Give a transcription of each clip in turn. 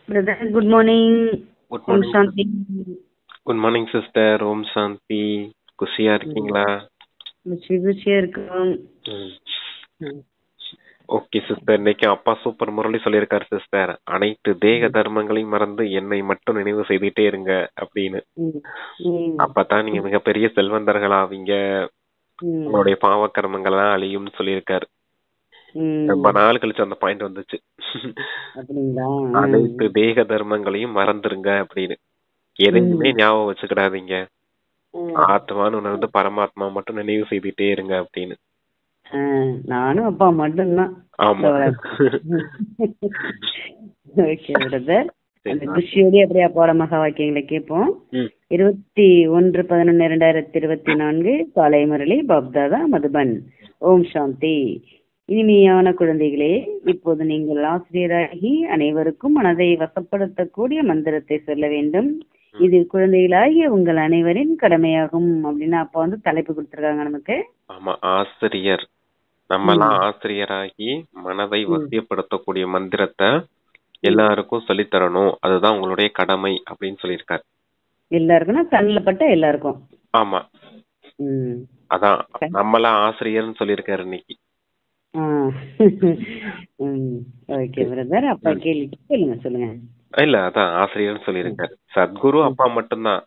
Brother good morning. Good Om morning. Shanti. Good morning sister. Om Shanti. குஷியா இருக்கீங்களா? குஷியா இருக்கோம். ஓகே சிஸ்டர், இன்னைக்கு அப்பா சூப்பர் முரளி சொல்லியிருக்காரு சிஸ்டர். அனைத்து தேக தர்மங்களையும் மறந்து என்னை மட்டும் நினைவு செய்துட்டே இருங்க அப்படின்னு. அப்பதான் நீங்க மிகப்பெரிய செல்வந்தர்கள் ஆவீங்க, உங்களுடைய பாவ கர்மங்கள் எல்லாம் அழியும்னு சொல்லியிருக்காரு. ரொம்ப நாள் கழிச்சு அந்த பாயிண்ட் வந்துச்சு. அனைத்து தேக தர்மங்களையும் மறந்துருங்க அப்படின்னு. எதையுமே ஞாபகம் வச்சுக்கிடாதீங்க, ஆத்மான்னு உணர்ந்து பரமாத்மா மட்டும் நினைவு செய்துட்டே இருங்க அப்படின்னு. நானும் அப்பா மட்டும்தான். ஆமா. குஷியோட அப்படியே அப்பாவோட மகா வாக்கியங்களை கேட்போம். 21/11/2024 காலை முரளி பாப்தாதா மதுபன். ஓம் சாந்தி. இனிமையான குழந்தைகளே, இப்போது நீங்கள் ஆசிரியராகி அனைவருக்கும் மனதை வசப்படுத்தக்கூடிய மந்திரத்தை சொல்ல வேண்டும். இது குழந்தைகளாகிய உங்கள் அனைவரின் கடமையாகும் அப்படின்னு அப்பா தலைப்பு கொடுத்திருக்காங்க நமக்கு. ஆமா, ஆசிரியர். நம்மளாம் ஆசிரியராகி மனதை வசியப்படுத்தக்கூடிய மந்திரத்தை எல்லாருக்கும் சொல்லித்தரணும், அதுதான் உங்களுடைய கடமை அப்படின்னு சொல்லியிருக்காரு. எல்லாருக்கும்னா கண்ணில் பட்ட எல்லாருக்கும். ஆமா, அதான் நம்மளாம் ஆசிரியர்னு சொல்லியிருக்காரு இன்னைக்கு. ஓகே பிரதர், அப்பா கேள்வி சொல்லுங்க சொல்லுங்க. இல்ல, அதான் ஆசிரியர்னு சொல்லியிருக்காரு. சத்குரு அப்பா மட்டும்தான்.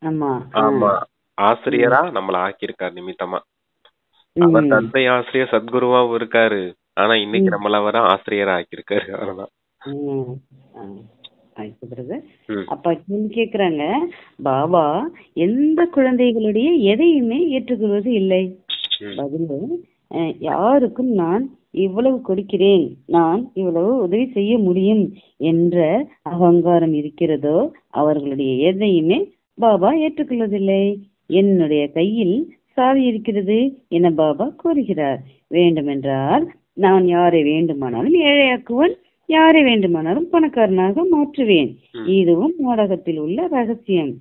ஆமா ஆமா, ஆசிரியரா நம்மள ஆக்கியிருக்காரு நிமித்தமா. அவர் தந்தை ஆசிரியர் சத்குருவாவும் இருக்காரு. ஆனா இன்னைக்கு நம்மள அவர ஆசிரியரா ஆக்கியிருக்காரு. அவ்வளவுதான். அப்பா கேள்வி கேக்குறாங்க, பாபா எந்த குழந்தைகளுடைய எதையுமே ஏற்றுக்கொள்வது இல்லை. பதில், யாருக்கும் நான் இவ்வளவு கொடுக்கிறேன், நான் இவ்வளவு உதவி செய்ய முடியும் என்ற அகங்காரம் இருக்கிறதோ அவர்களுடைய எதையுமே பாபா ஏற்றுக்கொள்வதில்லை. என்னுடைய கையில் சாவி இருக்கிறது என பாபா கூறுகிறார். வேண்டுமென்றால் நான் யாரை வேண்டுமானாலும் ஏழையாக்குவேன், யாரை வேண்டுமானாலும் பணக்காரனாக மாற்றுவேன். இதுவும் நாடகத்தில் உள்ள ரகசியம்.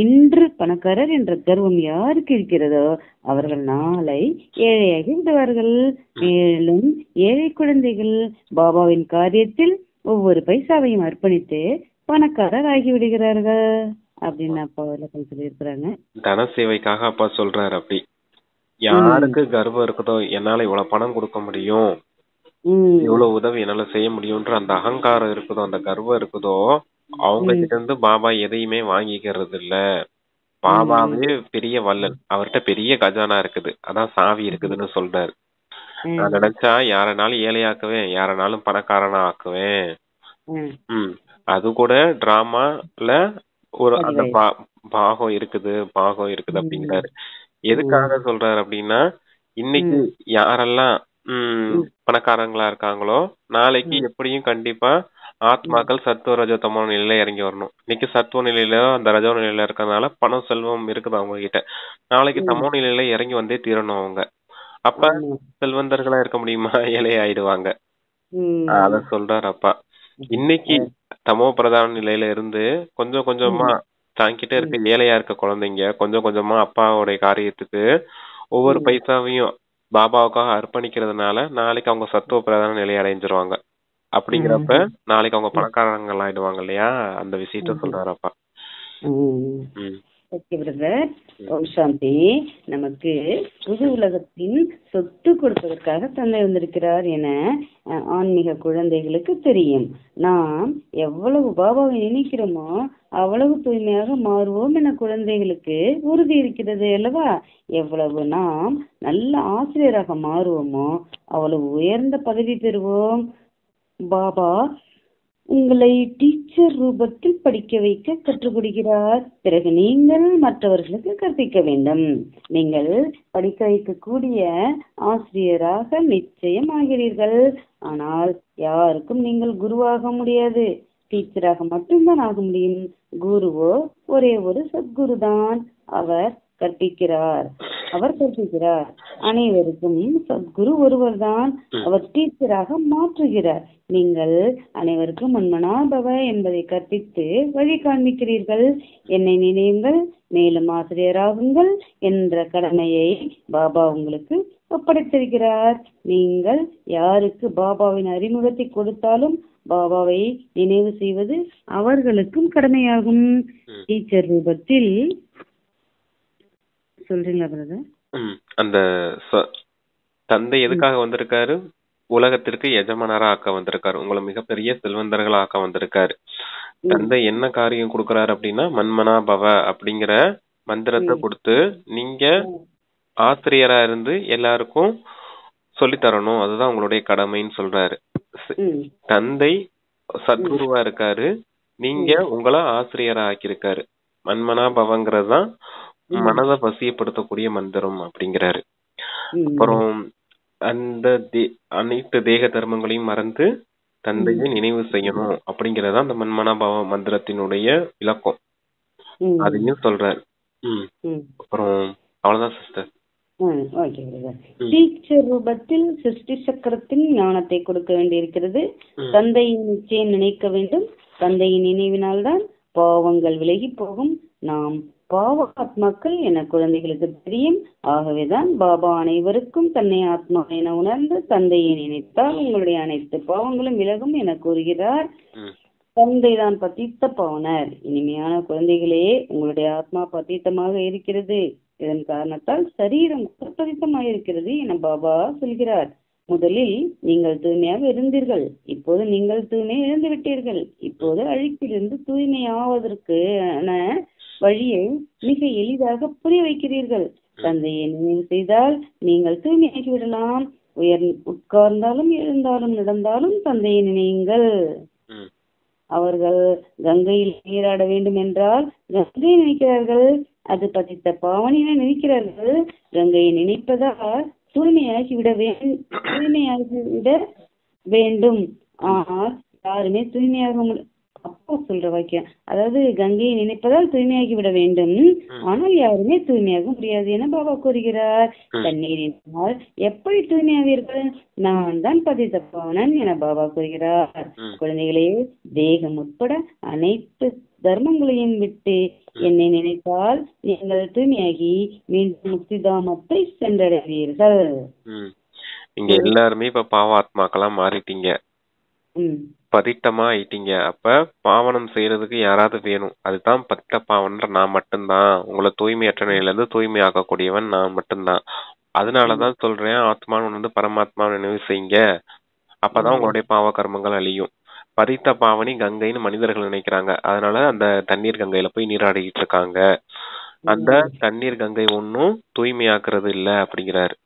இன்று பணக்காரர் என்ற கர்வம் யாருக்கு இருக்கிறதோ அவர்கள் நாளை ஏழையாகி விடுவார்கள். மேலும் ஏழை குழந்தைகள் பாபாவின் காரியத்தில் ஒவ்வொரு பைசாவையும் அர்ப்பணித்து பணக்காரர் ஆகிவிடுகிறார்கள் அப்படின்னு அப்பா சொல்லியிருக்கிறாங்க. தன சேவைக்காக அப்பா சொல்றாரு. அப்படி யாருக்கு கர்வம் இருக்குதோ, என்னால இவ்வளவு பணம் கொடுக்க முடியும், இவ்வளவு உதவி என்னால செய்ய முடியும்ன்ற அந்த அகங்காரம் இருக்குதோ, அந்த கர்வம் இருக்குதோ, அவங்க கிட்ட இருந்து பாபா எதையுமே வாங்கிக்கிறது இல்ல. பாபாவே பெரிய வல்லன், அவர்கிட்ட பெரிய கஜானா இருக்குது, அதான் சாவி இருக்குதுன்னு சொல்றாரு. நான் நினைச்சா யாரனாலும் ஏழையாக்குவேன், யாரனாலும் பணக்காரனா ஆக்குவேன். அது கூட டிராமால ஒரு அந்த பாகம் இருக்குது அப்படிங்கிறாரு. எதுக்காக சொல்றாரு அப்படின்னா, இன்னைக்கு யாரெல்லாம் பணக்காரங்களா இருக்காங்களோ நாளைக்கு எப்படியும் கண்டிப்பா ஆத்மாக்கள் சத்துவ ரஜோத்தமோ நிலையில இறங்கி வரணும். இன்னைக்கு சத்துவ நிலையில அந்த ரஜோ நிலையில இருக்கறதுனால பணம் செல்வம் இருக்குது அவங்க கிட்ட. நாளைக்கு தமோ நிலையில இறங்கி வந்தே தீரணும் அவங்க. அப்ப செல்வந்தர்களா இருக்க முடியுமா? ஏழை ஆயிடுவாங்க. அத சொல்றாரு அப்பா. இன்னைக்கு தமோ பிரதான நிலையில இருந்து கொஞ்சம் கொஞ்சமா தாங்கிட்டே இருக்க ஏழையா இருக்க குழந்தைங்க கொஞ்சம் கொஞ்சமா அப்பாவுடைய காரியத்துக்கு ஒவ்வொரு பைசாவையும் பாபாவுக்காக அர்ப்பணிக்கிறதுனால நாளைக்கு அவங்க சத்துவ பிரதான நிலையை அடைஞ்சிருவாங்க. அப்படிங்கிறப்ப நாளைக்கு அவங்க பணக்காரங்கள் ஆயிடுவாங்க இல்லையா, அந்த விஷயத்த சொல்றாரப்பா. ஓம் சாந்தி. நமக்கு புது உலகத்தின் சொத்து கொடுப்பதற்காக தந்தை வந்திருக்கிறார் என ஆன்மீக குழந்தைகளுக்கு தெரியும். நாம் எவ்வளவு பாபாவை நினைக்கிறோமோ அவ்வளவு தூய்மையாக மாறுவோம் என குழந்தைகளுக்கு உறுதி இருக்கிறது அல்லவா. எவ்வளவு நாம் நல்ல ஆசிரியராக மாறுவோமோ அவ்வளவு உயர்ந்த பதவி பெறுவோம். பாபா உங்களை டீச்சர் ரூபத்தில் படிக்க வைக்க கற்றுக் கொடுக்கிறார். பிறகு நீங்கள் மற்றவர்களுக்கு கற்பிக்க வேண்டும். நீங்கள் படிக்க வைக்கக்கூடிய ஆசிரியராக நிச்சயம் ஆகிறீர்கள். ஆனால் யாருக்கும் நீங்கள் குருவாக முடியாது, டீச்சராக மட்டும்தான் ஆக முடியும். குருவோ ஒரே ஒரு சத்குரு தான். அவர் கற்பிக்கிறார். அனைவருக்கும் சத்குரு ஒருவர் தான். அவர் டீச்சராக மாற்றுகிறார். நீங்கள் அனைவருக்கும் மன்மனாபவ என்பதை கற்பித்து வழி காண்பிக்கிறீர்கள். என்னை நினைவுங்கள், மேலும் ஆசிரியராகுங்கள் என்ற கடமையை பாபா உங்களுக்கு ஒப்படைத்திருக்கிறார். நீங்கள் யாருக்கு பாபாவின் அறிமுகத்தை கொடுத்தாலும் பாபாவை நினைவு செய்வது அவர்களுக்கும் கடமையாகும். டீச்சர் ரூபத்தில் சொல்றீங்களா பிரதர்? அந்த தந்தை எதுக்காக வந்திருக்காரு? உலகத்திற்கு எஜமானரா ஆக்க வந்திருக்காரு. உங்களை மிகப்பெரிய செல்வந்தர்களா ஆக்க வந்திருக்காரு. தந்தை என்ன காரியம் கொடுக்கறாரு அப்படின்னா, மன்மனா பவ அப்படிங்கிற மந்திரத்தை கொடுத்து நீங்க ஆசிரியரா இருந்து எல்லாருக்கும் சொல்லி தரணும், அதுதான் உங்களுடைய கடமைன்னு சொல்றாரு. தந்தை சத்குருவா இருக்காரு, நீங்க உங்களை ஆசிரியரா ஆக்கியிருக்காரு. மன்மனா பவங்கிறது தான் மனதை வசியப்படுத்தக்கூடிய மந்திரம் அப்படிங்கிறாரு. அப்புறம் அந்த அனைத்து தேக தர்மங்களையும் மறந்து தந்தையை நினைவு செய்யணும் அப்படிங்கறத அந்த மன்மனாபாவ மந்திரத்தினுடைய விளக்கம். அதையும் சொல்றாரு. அப்புறம் அவ்வளவுதான் சிஸ்டர். டீச்சர் ரூபத்தில் சிருஷ்டி சக்கரத்தின் ஞானத்தை கொடுக்க வேண்டியிருக்கிறது. தந்தையின் நிச்சயம் நினைக்க வேண்டும். தந்தையின் நினைவினால்தான் பாவங்கள் விலகி போகும். நாம் பாவ ஆத்மாக்கள் என குழந்தைகளுக்கு தெரியும். ஆகவேதான் பாபா அனைவருக்கும் தன்னை ஆத்மா என உணர்ந்து தந்தையை நினைத்தால் உங்களுடைய அனைத்து பாவங்களும் விலகும் என கூறுகிறார். தந்தைதான் பத்தித்த பாவனர். இனிமையான குழந்தைகளே, உங்களுடைய ஆத்மா பத்தித்தமாக இருக்கிறது. இதன் காரணத்தால் சரீரம் பத்தித்தமாக இருக்கிறது என பாபா சொல்கிறார். முதலில் நீங்கள் தூய்மையாக இருந்தீர்கள், இப்போது நீங்கள் தூய்மை இழந்து விட்டீர்கள். இப்போது அழுக்கிலிருந்து தூய்மை ஆவதற்கு வழியை மிக எளிதாக புரிய வைக்கிறீர்கள். தந்தையை நினைவு செய்தால் நீங்கள் தூய்மையாகி விடலாம். உட்கார்ந்தாலும் எழுந்தாலும் நடந்தாலும் தந்தையை நினையுங்கள். அவர்கள் கங்கையில் நீராட வேண்டும் என்றால் கங்கையை நினைக்கிறார்கள். அது பதித்த பாவனியை நினைக்கிறார்கள். கங்கையை நினைப்பதால் தூய்மையாகிவிட வேண்டும். ஆனால் யாருமே தூய்மையாக அப்பா சொல்ற வாக்கியம், அதாவது கங்கையை நினைப்பதால் தூய்மையாகி விட வேண்டும், ஆனால் யாருமே தூய்மையாக முடியாது என பாபா கூறுகிறார். தண்ணீரினால் எப்படி தூய்மையாவீர்கள்? நான் தான் பதித்த பாவனன் என பாபா கூறுகிறார். குழந்தைகளே, தேகம் உட்பட அனைத்து தர்மங்களையும் விட்டு என்னை நினைத்தால் நீங்கள் தூய்மையாகி மீண்டும் முக்திதாமத்தை சென்றடைவீர்கள். இங்க எல்லாருமே இப்ப பாவாத்மாக்களா மாறிட்டீங்க, பதிட்டமா ஆயிட்டீங்க. அப்ப பாவனம் செய்யறதுக்கு யாராவது வேணும். அதுதான் பதிட்ட பாவன்ற நான் மட்டும்தான். உங்களை தூய்மையற்ற நிலையில இருந்து தூய்மை ஆக்கக்கூடியவன் நான் மட்டும்தான். அதனாலதான் சொல்றேன், ஆத்மான்னு வந்து பரமாத்மா நினைவு செய்யுங்க. அப்பதான் உங்களுடைய பாவ கர்மங்கள் அழியும். பதித்த பாவனி கங்கைன்னு மனிதர்கள் நினைக்கிறாங்க. அதனால அந்த தண்ணீர் கங்கையில போய் நீராடிட்டு இருக்காங்க. அந்த தண்ணீர் கங்கை ஒன்னும் தூய்மையாக்குறது இல்ல அப்படிங்கிறாரு.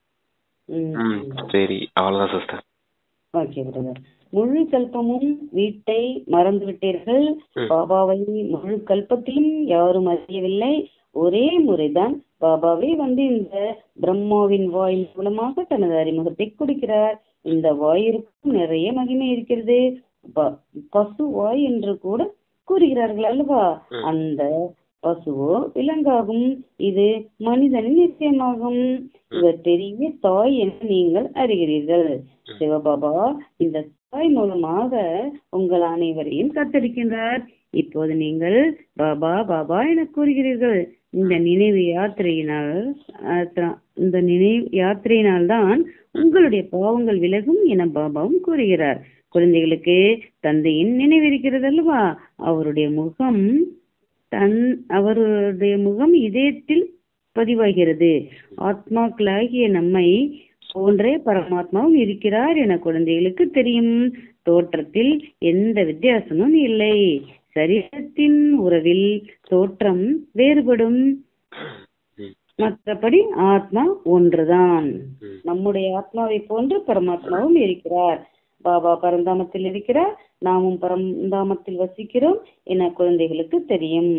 சரி, அவ்வளவுதான் சிஸ்டர். Okay brother. முழு கல்பமும் வீட்டை மறந்து விட்டீர்கள். பாபாவை முழு கல்பத்திலும் யாரும் அறியவில்லை. ஒரே முறைதான் பாபாவே வந்து இந்த பிரம்மாவின் வாய் மூலமாக தனது அறிமுகத்தை கொடுக்கிறார். இந்த வாயிற்கும் நிறைய மகிமை இருக்கிறது. பசு வாய் என்று கூட கூறுகிறார்கள் அல்லவா? அந்த பசுவோ விலங்காகும். இது மனிதனின் நிச்சயமாகும். இவர் பெரிய தாய் என நீங்கள் அறிகிறீர்கள். சிவபாபா இந்த தாய் மூலமாக உங்கள் அனைவரையும் கத்தரிக்கின்றார். இப்போது நீங்கள் பாபா பாபா என கூறுகிறீர்கள். இந்த நினைவு யாத்திரையினால் தான் உங்களுடைய பாவங்கள் விலகும் என பாபாவும் கூறுகிறார். குழந்தைகளுக்கு தந்தையின் நினைவு இருக்கிறது அல்லவா? அவருடைய முகம் இதயத்தில் பதிவாகிறது. ஆத்மாக்களாகிய நம்மை போன்றே பரமாத்மாவும் இருக்கிறார் என குழந்தைகளுக்கு தெரியும். தோற்றத்தில் எந்த வித்தியாசமும் இல்லை. சரீரத்தின் உறவில் தோற்றம் வேறுபடும், மற்றபடி ஆத்மா ஒன்றுதான். நம்முடைய ஆத்மாவை போன்று பரமாத்மாவும் இருக்கிறார். பாபா பரந்தாமத்தில் இருக்கிறார், நாமும் பரந்தாமத்தில் வசிக்கிறோம் என குழந்தைகளுக்கு தெரியும்.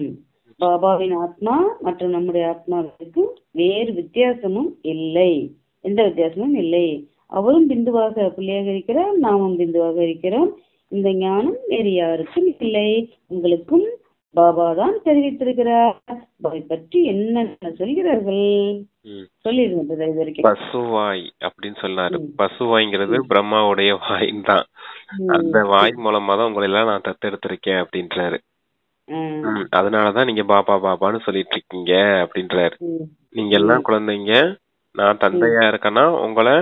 பாபாவின் ஆத்மா மற்றும் நம்முடைய ஆத்மாவிற்கு வேறு வித்தியாசமும் இல்லை, எந்த வித்தியாசமும் இல்லை. அவரும் பிந்துவாக பிள்ளையாக இருக்கிறார், நாமும் பிந்துவாக இருக்கிறோம். இந்த ஞானம் வேறு யாருக்கும் இல்லை, உங்களுக்கும் பாபா தான் தெரிவித்திருக்கிறார். பாபை பற்றி என்ன சொல்கிறார்கள் சொல்லிருங்க. பசுவாய் அப்படின்னு சொன்னாரு. பசுவாய்ங்கிறது பிரம்மாவுடைய வாயின் தான். அந்த வாய் மூலமா தான் உங்களை எல்லாம் நான் தத்தெடுத்திருக்கேன் அப்படின்றாரு. அதனாலதான் நீங்க பாபா பாபான்னு சொல்லிட்டு இருக்கீங்க அப்படின்றாரு. நீங்க எல்லாம் குழந்தைங்க, நான் தந்தையா இருக்கேன்னா உங்களை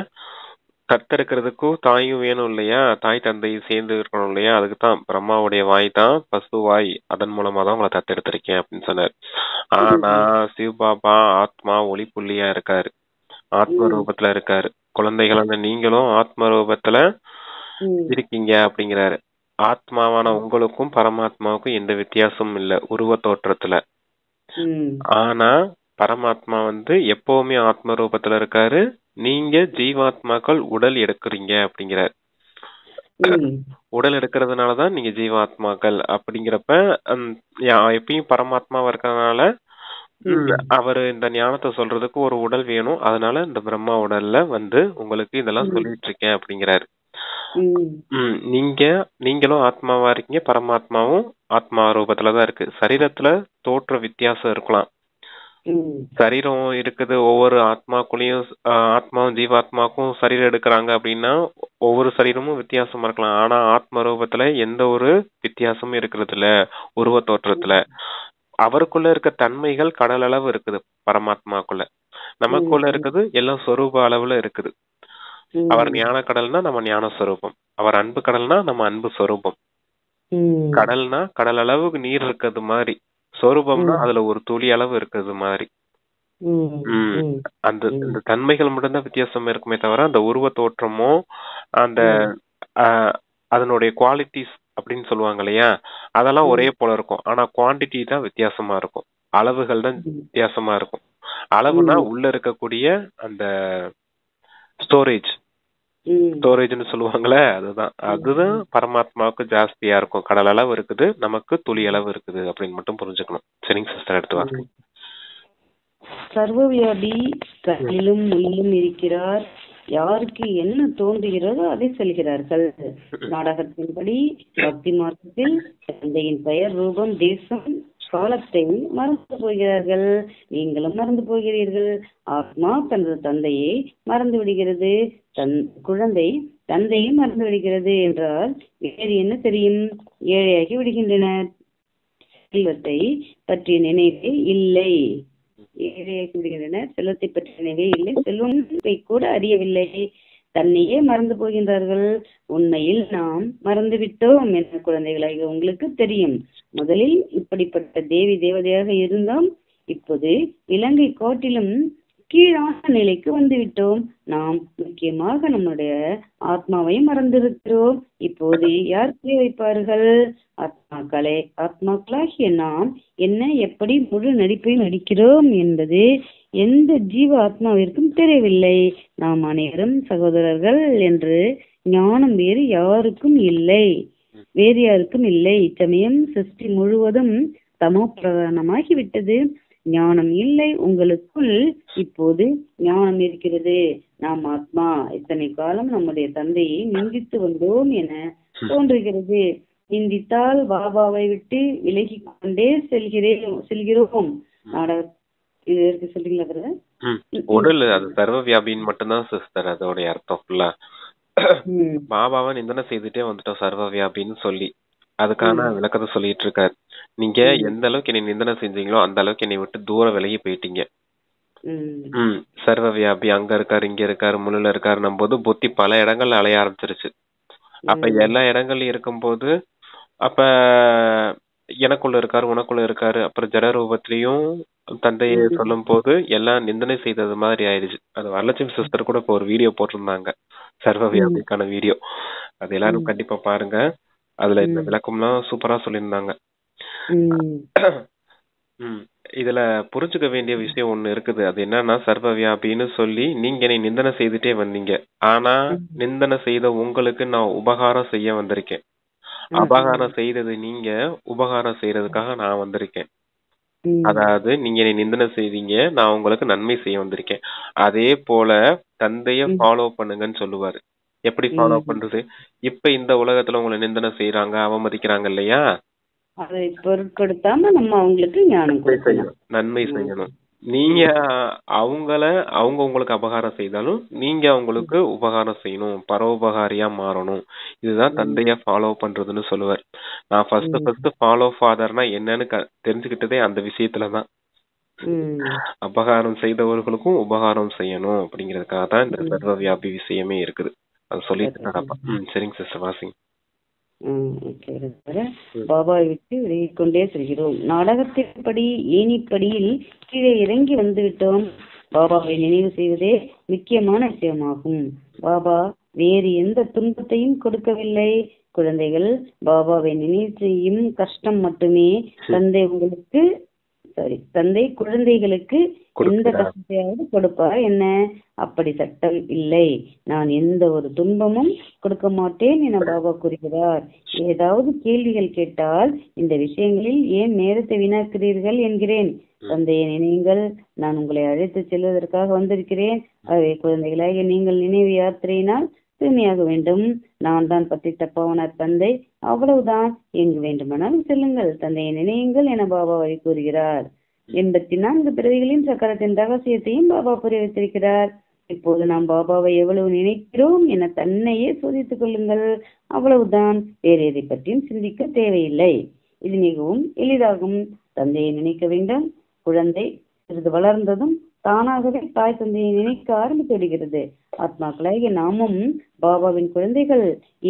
தத்தெடுக்கிறதுக்கும் தாயும் வேணும் இல்லையா, தாய் தந்தையும் சேர்ந்து இருக்கணும் இல்லையா, அதுக்கு தான் பிரம்மாவுடைய வாய் தான் பசு வாய், அதன் மூலமா தான் உங்களை தத்தெடுத்திருக்கேன் அப்படின்னு சொன்னார். ஆனா சிவபாபா ஆத்மா ஒளி புள்ளியா இருக்காரு, ஆத்ம ரூபத்துல இருக்காரு. குழந்தைகளான நீங்களும் ஆத்ம ரூபத்துல இருக்கீங்க அப்படிங்கிறாரு. ஆத்மாவான உங்களுக்கும் பரமாத்மாவுக்கும் எந்த வித்தியாசமும் இல்ல உருவ தோற்றத்துல. ஆனா பரமாத்மா எப்பவுமே ஆத்ம ரூபத்துல இருக்காரு, நீங்க ஜீவாத்மாக்கள் உடல் எடுக்கிறீங்க அப்படிங்கிறார். உடல் எடுக்கிறதுனாலதான் நீங்க ஜீவாத்மாக்கள் அப்படிங்கிறப்ப எப்பயும் பரமாத்மாவா இருக்கிறதுனால அவரு இந்த ஞானத்தை சொல்றதுக்கு ஒரு உடல் வேணும். அதனால இந்த பிரம்மா உடல்ல உங்களுக்கு இதெல்லாம் சொல்லிட்டு இருக்கேன் அப்படிங்கிறாரு. நீங்களும் ஆத்மாவா இருக்கீங்க, பரமாத்மாவும் ஆத்மா ரூபத்துலதான் இருக்கு. சரீரத்துல தோற்ற வித்தியாசம் இருக்கலாம், சரீரம் இருக்குது. ஒவ்வொரு ஆத்மாக்குள்ளயும் ஆத்மாவும் ஜீவாத்மாக்கும் சரீரம் எடுக்கிறாங்க அப்படின்னா ஒவ்வொரு சரீரமும் வித்தியாசமா இருக்கலாம். ஆனா ஆத்ம ரூபத்துல எந்த ஒரு வித்தியாசமும் இருக்கிறது இல்ல உருவ தோற்றத்துல. அவருக்குள்ள இருக்க தன்மைகள் கடல் அளவு இருக்குது பரமாத்மாக்குள்ள, நமக்குள்ள இருக்குது எல்லாம் சொரூப அளவுல இருக்குது. அவர் ஞான கடல்னா நம்ம ஞான சொரூபம், அவர் அன்பு கடல்னா நம்ம அன்பு சொரூபம். கடல்னா கடல் அளவுக்கு நீர் இருக்கிறது மாதிரி, சொரூபம்னா அதுல ஒரு துளி அளவு இருக்கிறது மாதிரி. அந்த தன்மைகள் மட்டும்தான் வித்தியாசம் இருக்குமே தவிர அந்த உருவ தோற்றமோ அந்த அதனுடைய குவாலிட்டிஸ் அப்படின்னு சொல்லுவாங்க இல்லையா, அதெல்லாம் ஒரே போல இருக்கும். ஆனா குவான்டிட்டி தான் வித்தியாசமா இருக்கும், அளவுகள் தான் வித்தியாசமா இருக்கும். அளவுனா உள்ள இருக்கக்கூடிய அந்த ஸ்டோரேஜ்னு சொல்லுவாங்களே, அதுதான் பரமாத்மாவுக்கு ஜாஸ்தியா இருக்கும். கடல் அளவு இருக்குது, நமக்கு துளி அளவு இருக்குது அப்படின்னு மட்டும் புரிஞ்சுக்கணும். சரிங்க சிஸ்டர், எடுத்து வாங்க. சர்வவியாபி கல்லிலும் முள்ளிலும் இருக்கிறார், யாருக்கு என்ன தோன்றுகிறதோ அதை சொல்கிறார்கள். நாடகத்தின்படி பக்தி மார்க்கத்தில் தந்தையின் பெயர், ரூபம், தேசம், காலத்தை மறந்து போகிறார்கள். நீங்களும் மறந்து போகிறீர்கள். ஆத்மா தனது தந்தையை மறந்து விடுகிறது, குழந்தை தந்தையை மறந்து விடுகிறது என்றால் வேறு என்ன தெரியும்? ஏழையாகி விடுகின்றனர். செல்வத்தை பற்றிய நினைவே இல்லை. ஏழையாகி விடுகின்றனர், செல்வத்தை பற்றிய நினைவே இல்லை, செல்வத்தை கூட அறியவில்லை, தன்னையே மறந்து போகின்றார்கள். உண்மையில் நாம் மறந்துவிட்டோம் என்ற குழந்தைகளாக உங்களுக்கு தெரியும். முதலில் இப்படிப்பட்ட தேவி தேவதையாக இருந்தோம், இப்போது இலங்கை காட்டிலும் கீழான நிலைக்கு வந்துவிட்டோம். நாம் முக்கியமாக நம்முடைய ஆத்மாவையும் மறந்திருக்கிறோம். இப்போது யார் புரிய வைப்பார்கள்? ஆத்மாக்களாகிய நாம் என்ன எப்படி முழு நடிப்பை நடிக்கிறோம் என்பது எந்த ஜீவ ஆத்மாவிற்கும் தெரியவில்லை. நாம் அனைவரும் சகோதரர்கள் என்று ஞானம் வேறு யாருக்கும் இல்லை. இச்சமயம் சிருஷ்டி முழுவதும் தமோ பிரதானமாகிவிட்டது. ஞானம் இல்லை உங்களுக்குள், இப்போது ஞானம் இருக்கிறது. நாம் ஆத்மா, இத்தனை காலம் நம்முடைய தந்தையை நிந்தித்து வந்தோம் என தோன்றுகிறது. நிந்தித்தால் பாபாவை விட்டு விலகி கொண்டே செல்கிறோம். இதற்கு சொல்றீங்களா? உடல் அது சர்வ வியாபின்னு மட்டும்தான் சிஸ்டர் அதோடைய அர்த்தம் ஃபுல்லா. பாபாவை நிந்தனை செய்துட்டே வந்துட்டோம் சர்வ வியாபின்னு சொல்லி, அதுக்கான விளக்கத்தை சொல்லிட்டு இருக்காரு. நீங்க எந்த அளவுக்கு என்னை நிந்தனை செஞ்சீங்களோ அந்த அளவுக்கு என்னை விட்டு தூரம் விலகி போயிட்டீங்க. சர்வ வியாபி அங்க இருக்காரு இங்க இருக்காரு முள்ளுல இருக்காரு போது புத்தி பல இடங்கள்ல அலைய ஆரம்பிச்சிருச்சு. அப்ப எல்லா இடங்கள்லயும் இருக்கும்போது அப்ப எனக்குள்ள இருக்காரு உனக்குள்ள இருக்காரு, அப்புறம் ஜட ரூபத்திலையும் தந்தையை சொல்லும் போது எல்லாம் நிந்தனை செய்தது மாதிரி ஆயிடுச்சு. அது வரலட்சுமி சிஸ்டர் கூட இப்போ ஒரு வீடியோ போட்டிருந்தாங்க, சர்வ வியாபிக்கான வீடியோ. அது எல்லாரும் கண்டிப்பா பாருங்க. அதுல இந்த விளக்கம்லாம் சூப்பரா சொல்லியிருந்தாங்க. இதுல புரிஞ்சுக்க வேண்டிய விஷயம் ஒண்ணு இருக்குது. அது என்னன்னா, சர்வ வியாபின்னு சொல்லி நீங்க என்னை நிந்தனை செய்துட்டே வந்தீங்க. ஆனா நிந்தனை செய்த உங்களுக்கு நான் உபகாரம் செய்ய வந்திருக்கேன். அபகாரம் செய்தது நீங்க, உபகாரம் செய்யறதுக்காக நான் வந்திருக்கேன். அதாவது நீங்க என்னை நிந்தனை செய்தீங்க, நான் உங்களுக்கு நன்மை செய்ய வந்திருக்கேன். அதே போல தந்தைய ஃபாலோ பண்ணுங்கன்னு சொல்லுவாரு. எப்படி ஃபாலோ பண்றது? இப்ப இந்த உலகத்துல உங்களை நிந்தனை செய்யறாங்க, அவமதிக்கிறாங்க இல்லையா, அதை பொருட்படுத்தாம நம்ம அவங்களுக்கு ஞானம் கொடுக்கணும், நன்மை செய்யணும். நீங்க அவங்க உங்களுக்கு அபகாரம் செய்தாலும் நீங்க அவங்களுக்கு உபகாரம் செய்யணும், பரோபகாரியா மாறணும். இதுதான் தந்தைய ஃபாலோ பண்றதுன்னு சொல்லுவார். நான் ஃபர்ஸ்ட் ஃபாலோ ஃபாதர்னா என்னன்னு தெரிஞ்சுக்கிட்டதே அந்த விஷயத்துலதான். அபகாரம் செய்தவர்களுக்கும் உபகாரம் செய்யணும் அப்படிங்கறதுக்காக தான் இந்த சர்வ வியாபி விஷயமே இருக்குது. அது சொல்லிட்டு இருக்காப்பா. சரிங்க சிஸ்டர், வாசிங்க. பாபாவை விட்டு விலகிக் கொண்டே செல்கிறோம். நாடகத்தின்படி ஏணிப்படியில் கீழே இறங்கி வந்துவிட்டோம். பாபாவை நினைவு செய்வதே முக்கியமான விஷயமாகும். பாபா வேறு எந்த துன்பத்தையும் கொடுக்கவில்லை. குழந்தைகள், பாபாவை நினைவு செய்யும் கஷ்டம் மட்டுமே தந்தை குழந்தைகளுக்கு எந்த கஷ்டத்தையாவது கொடுப்பார் என்ன? அப்படி சட்டம் இல்லை. நான் எந்த ஒரு துன்பமும் கொடுக்க மாட்டேன் என பாபா கூறுகிறார். ஏதாவது கேள்விகள் கேட்டால் இந்த விஷயங்களில் ஏன் நேரத்தை வீணாக்கிறீர்கள் என்கிறேன். தந்தையை நினைவுங்கள், நான் உங்களை அழைத்து செல்வதற்காக வந்திருக்கிறேன். ஆகவே குழந்தைகளாக நீங்கள் நினைவு யாத்திரையினால் தூய்மையாக வேண்டும். நான் தான் பத்தித்த பாவனர் தந்தை, அவ்வளவுதான். எங்கு வேண்டுமானாலும் செல்லுங்கள், தந்தையை நினையுங்கள் என பாபா வழி கூறுகிறார். 84 பிறவிகளின் சக்கரத்தின் ரகசியத்தையும் பாபா புரிய வைத்திருக்கிறார். இப்போது நாம் பாபாவை எவ்வளவு நினைக்கிறோம் என தன்னையே சோதித்துக் கொள்ளுங்கள், அவ்வளவுதான். வேறு எதை பற்றியும் சிந்திக்க தேவையில்லை. இது மிகவும் எளிதாகும். தந்தையை நினைக்க வேண்டும். குழந்தை சிறிது வளர்ந்ததும் தானாகவே தாய் தந்தையை நினைக்க ஆரம்பித்து விடுகிறது. ஆத்மாக்களாகிய நாமும் பாபாவின் குழந்தைகள்.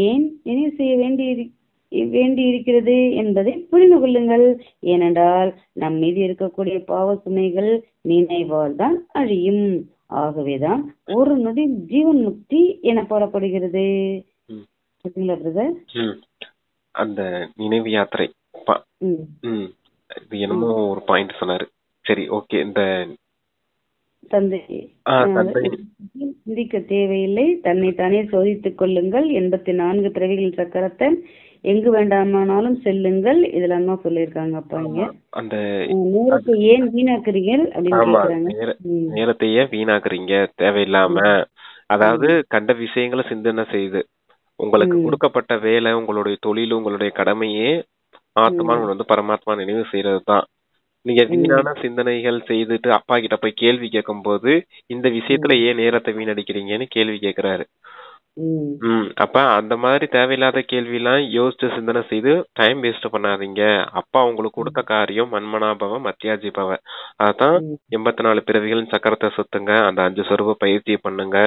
ஏன் நினைவு செய்ய வேண்டி இருக்கிறது என்பதை புரிந்து கொள்ளுங்கள். ஏனென்றால் நம் மீது இருக்கக்கூடிய பாவ சுமைகள் நினைவால் தான் அழியும். ஆகவேதான் ஒரு நொடி ஜீவன் முக்தி என போடப்படுகிறது. அந்த நினைவு யாத்திரை என்னமோ ஒரு பாயிண்ட் சொன்னாரு. சரி, ஓகே. இந்த தந்தை சிந்திக்க தேவையில்லை, தன்னை தானே சோதித்துக் கொள்ளுங்கள். 84 பிறவிகளின் சக்கரத்தை எங்கு வேண்டாமானாலும் செல்லுங்கள். இதெல்லாம் தான் சொல்லியிருக்காங்க. அப்பா இங்க அந்த நேரத்தை ஏன் வீணாக்குறீங்க அப்படின்னு கேக்குறாங்க. நேரத்தை ஏன் வீணாக்குறீங்க தேவையில்லாம? அதாவது கண்ட விஷயங்களை சிந்தனை செய்து உங்களுக்கு கொடுக்கப்பட்ட வேலை, உங்களுடைய தொழில், உங்களுடைய கடமையே ஆத்மா பரமாத்மா நினைவு செய்யறதுதான். நீங்க வீணான சிந்தனைகள் செய்துட்டு அப்பா கிட்ட போய் கேள்வி கேட்கும் போது இந்த விஷயத்துல ஏன் நேரத்தை வீணடிக்கிறீங்கன்னு கேள்வி கேக்குறாரு. அப்ப அந்த மாதிரி தேவையில்லாத கேள்வி எல்லாம் யோசிச்சு சிந்தனை செய்து டைம் வேஸ்ட் பண்ணாதீங்க. அப்பா உங்களுக்கு கொடுத்த காரியம் மன்மனாபவ மத்தியாஜிபவ, அதான் 84 பிறவிகளின் சக்கரத்தை சுத்துங்க, அந்த 5 சொரூப பயிற்சியை பண்ணுங்க.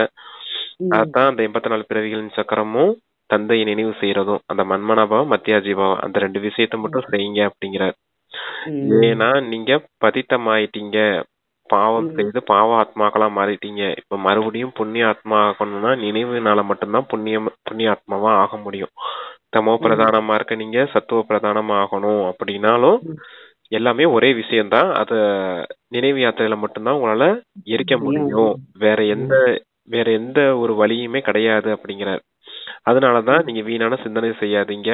அதான் அந்த 84 பிறவிகளின் சக்கரமும் தந்தையை நினைவு செய்யறதும், அந்த மன்மனாபவம் மத்தியாஜிபவம் அந்த 2 விஷயத்த மட்டும் செய்யுங்க அப்படிங்கிறார். ஏன்னா நீங்க பதித்தமாயிட்டீங்க, பாவம் செய்து பாவ ஆத்மாக்களா மாறிட்டீங்க. இப்ப மறுபடியும் புண்ணிய ஆத்மா ஆகணும்னா நினைவுனால மட்டும்தான் புண்ணிய ஆத்மாவா ஆக முடியும். தமோ பிரதானமா இருக்க நீங்க சத்துவ பிரதானமா ஆகணும் அப்படின்னாலும் எல்லாமே ஒரே விஷயம்தான். அத நினைவு யாத்திரையில மட்டும்தான் உங்களால எரிக்க முடியும். வேற எந்த ஒரு வழியுமே கிடையாது அப்படிங்கிறார். அதனாலதான் நீங்க வீணான சிந்தனை செய்யாதீங்க,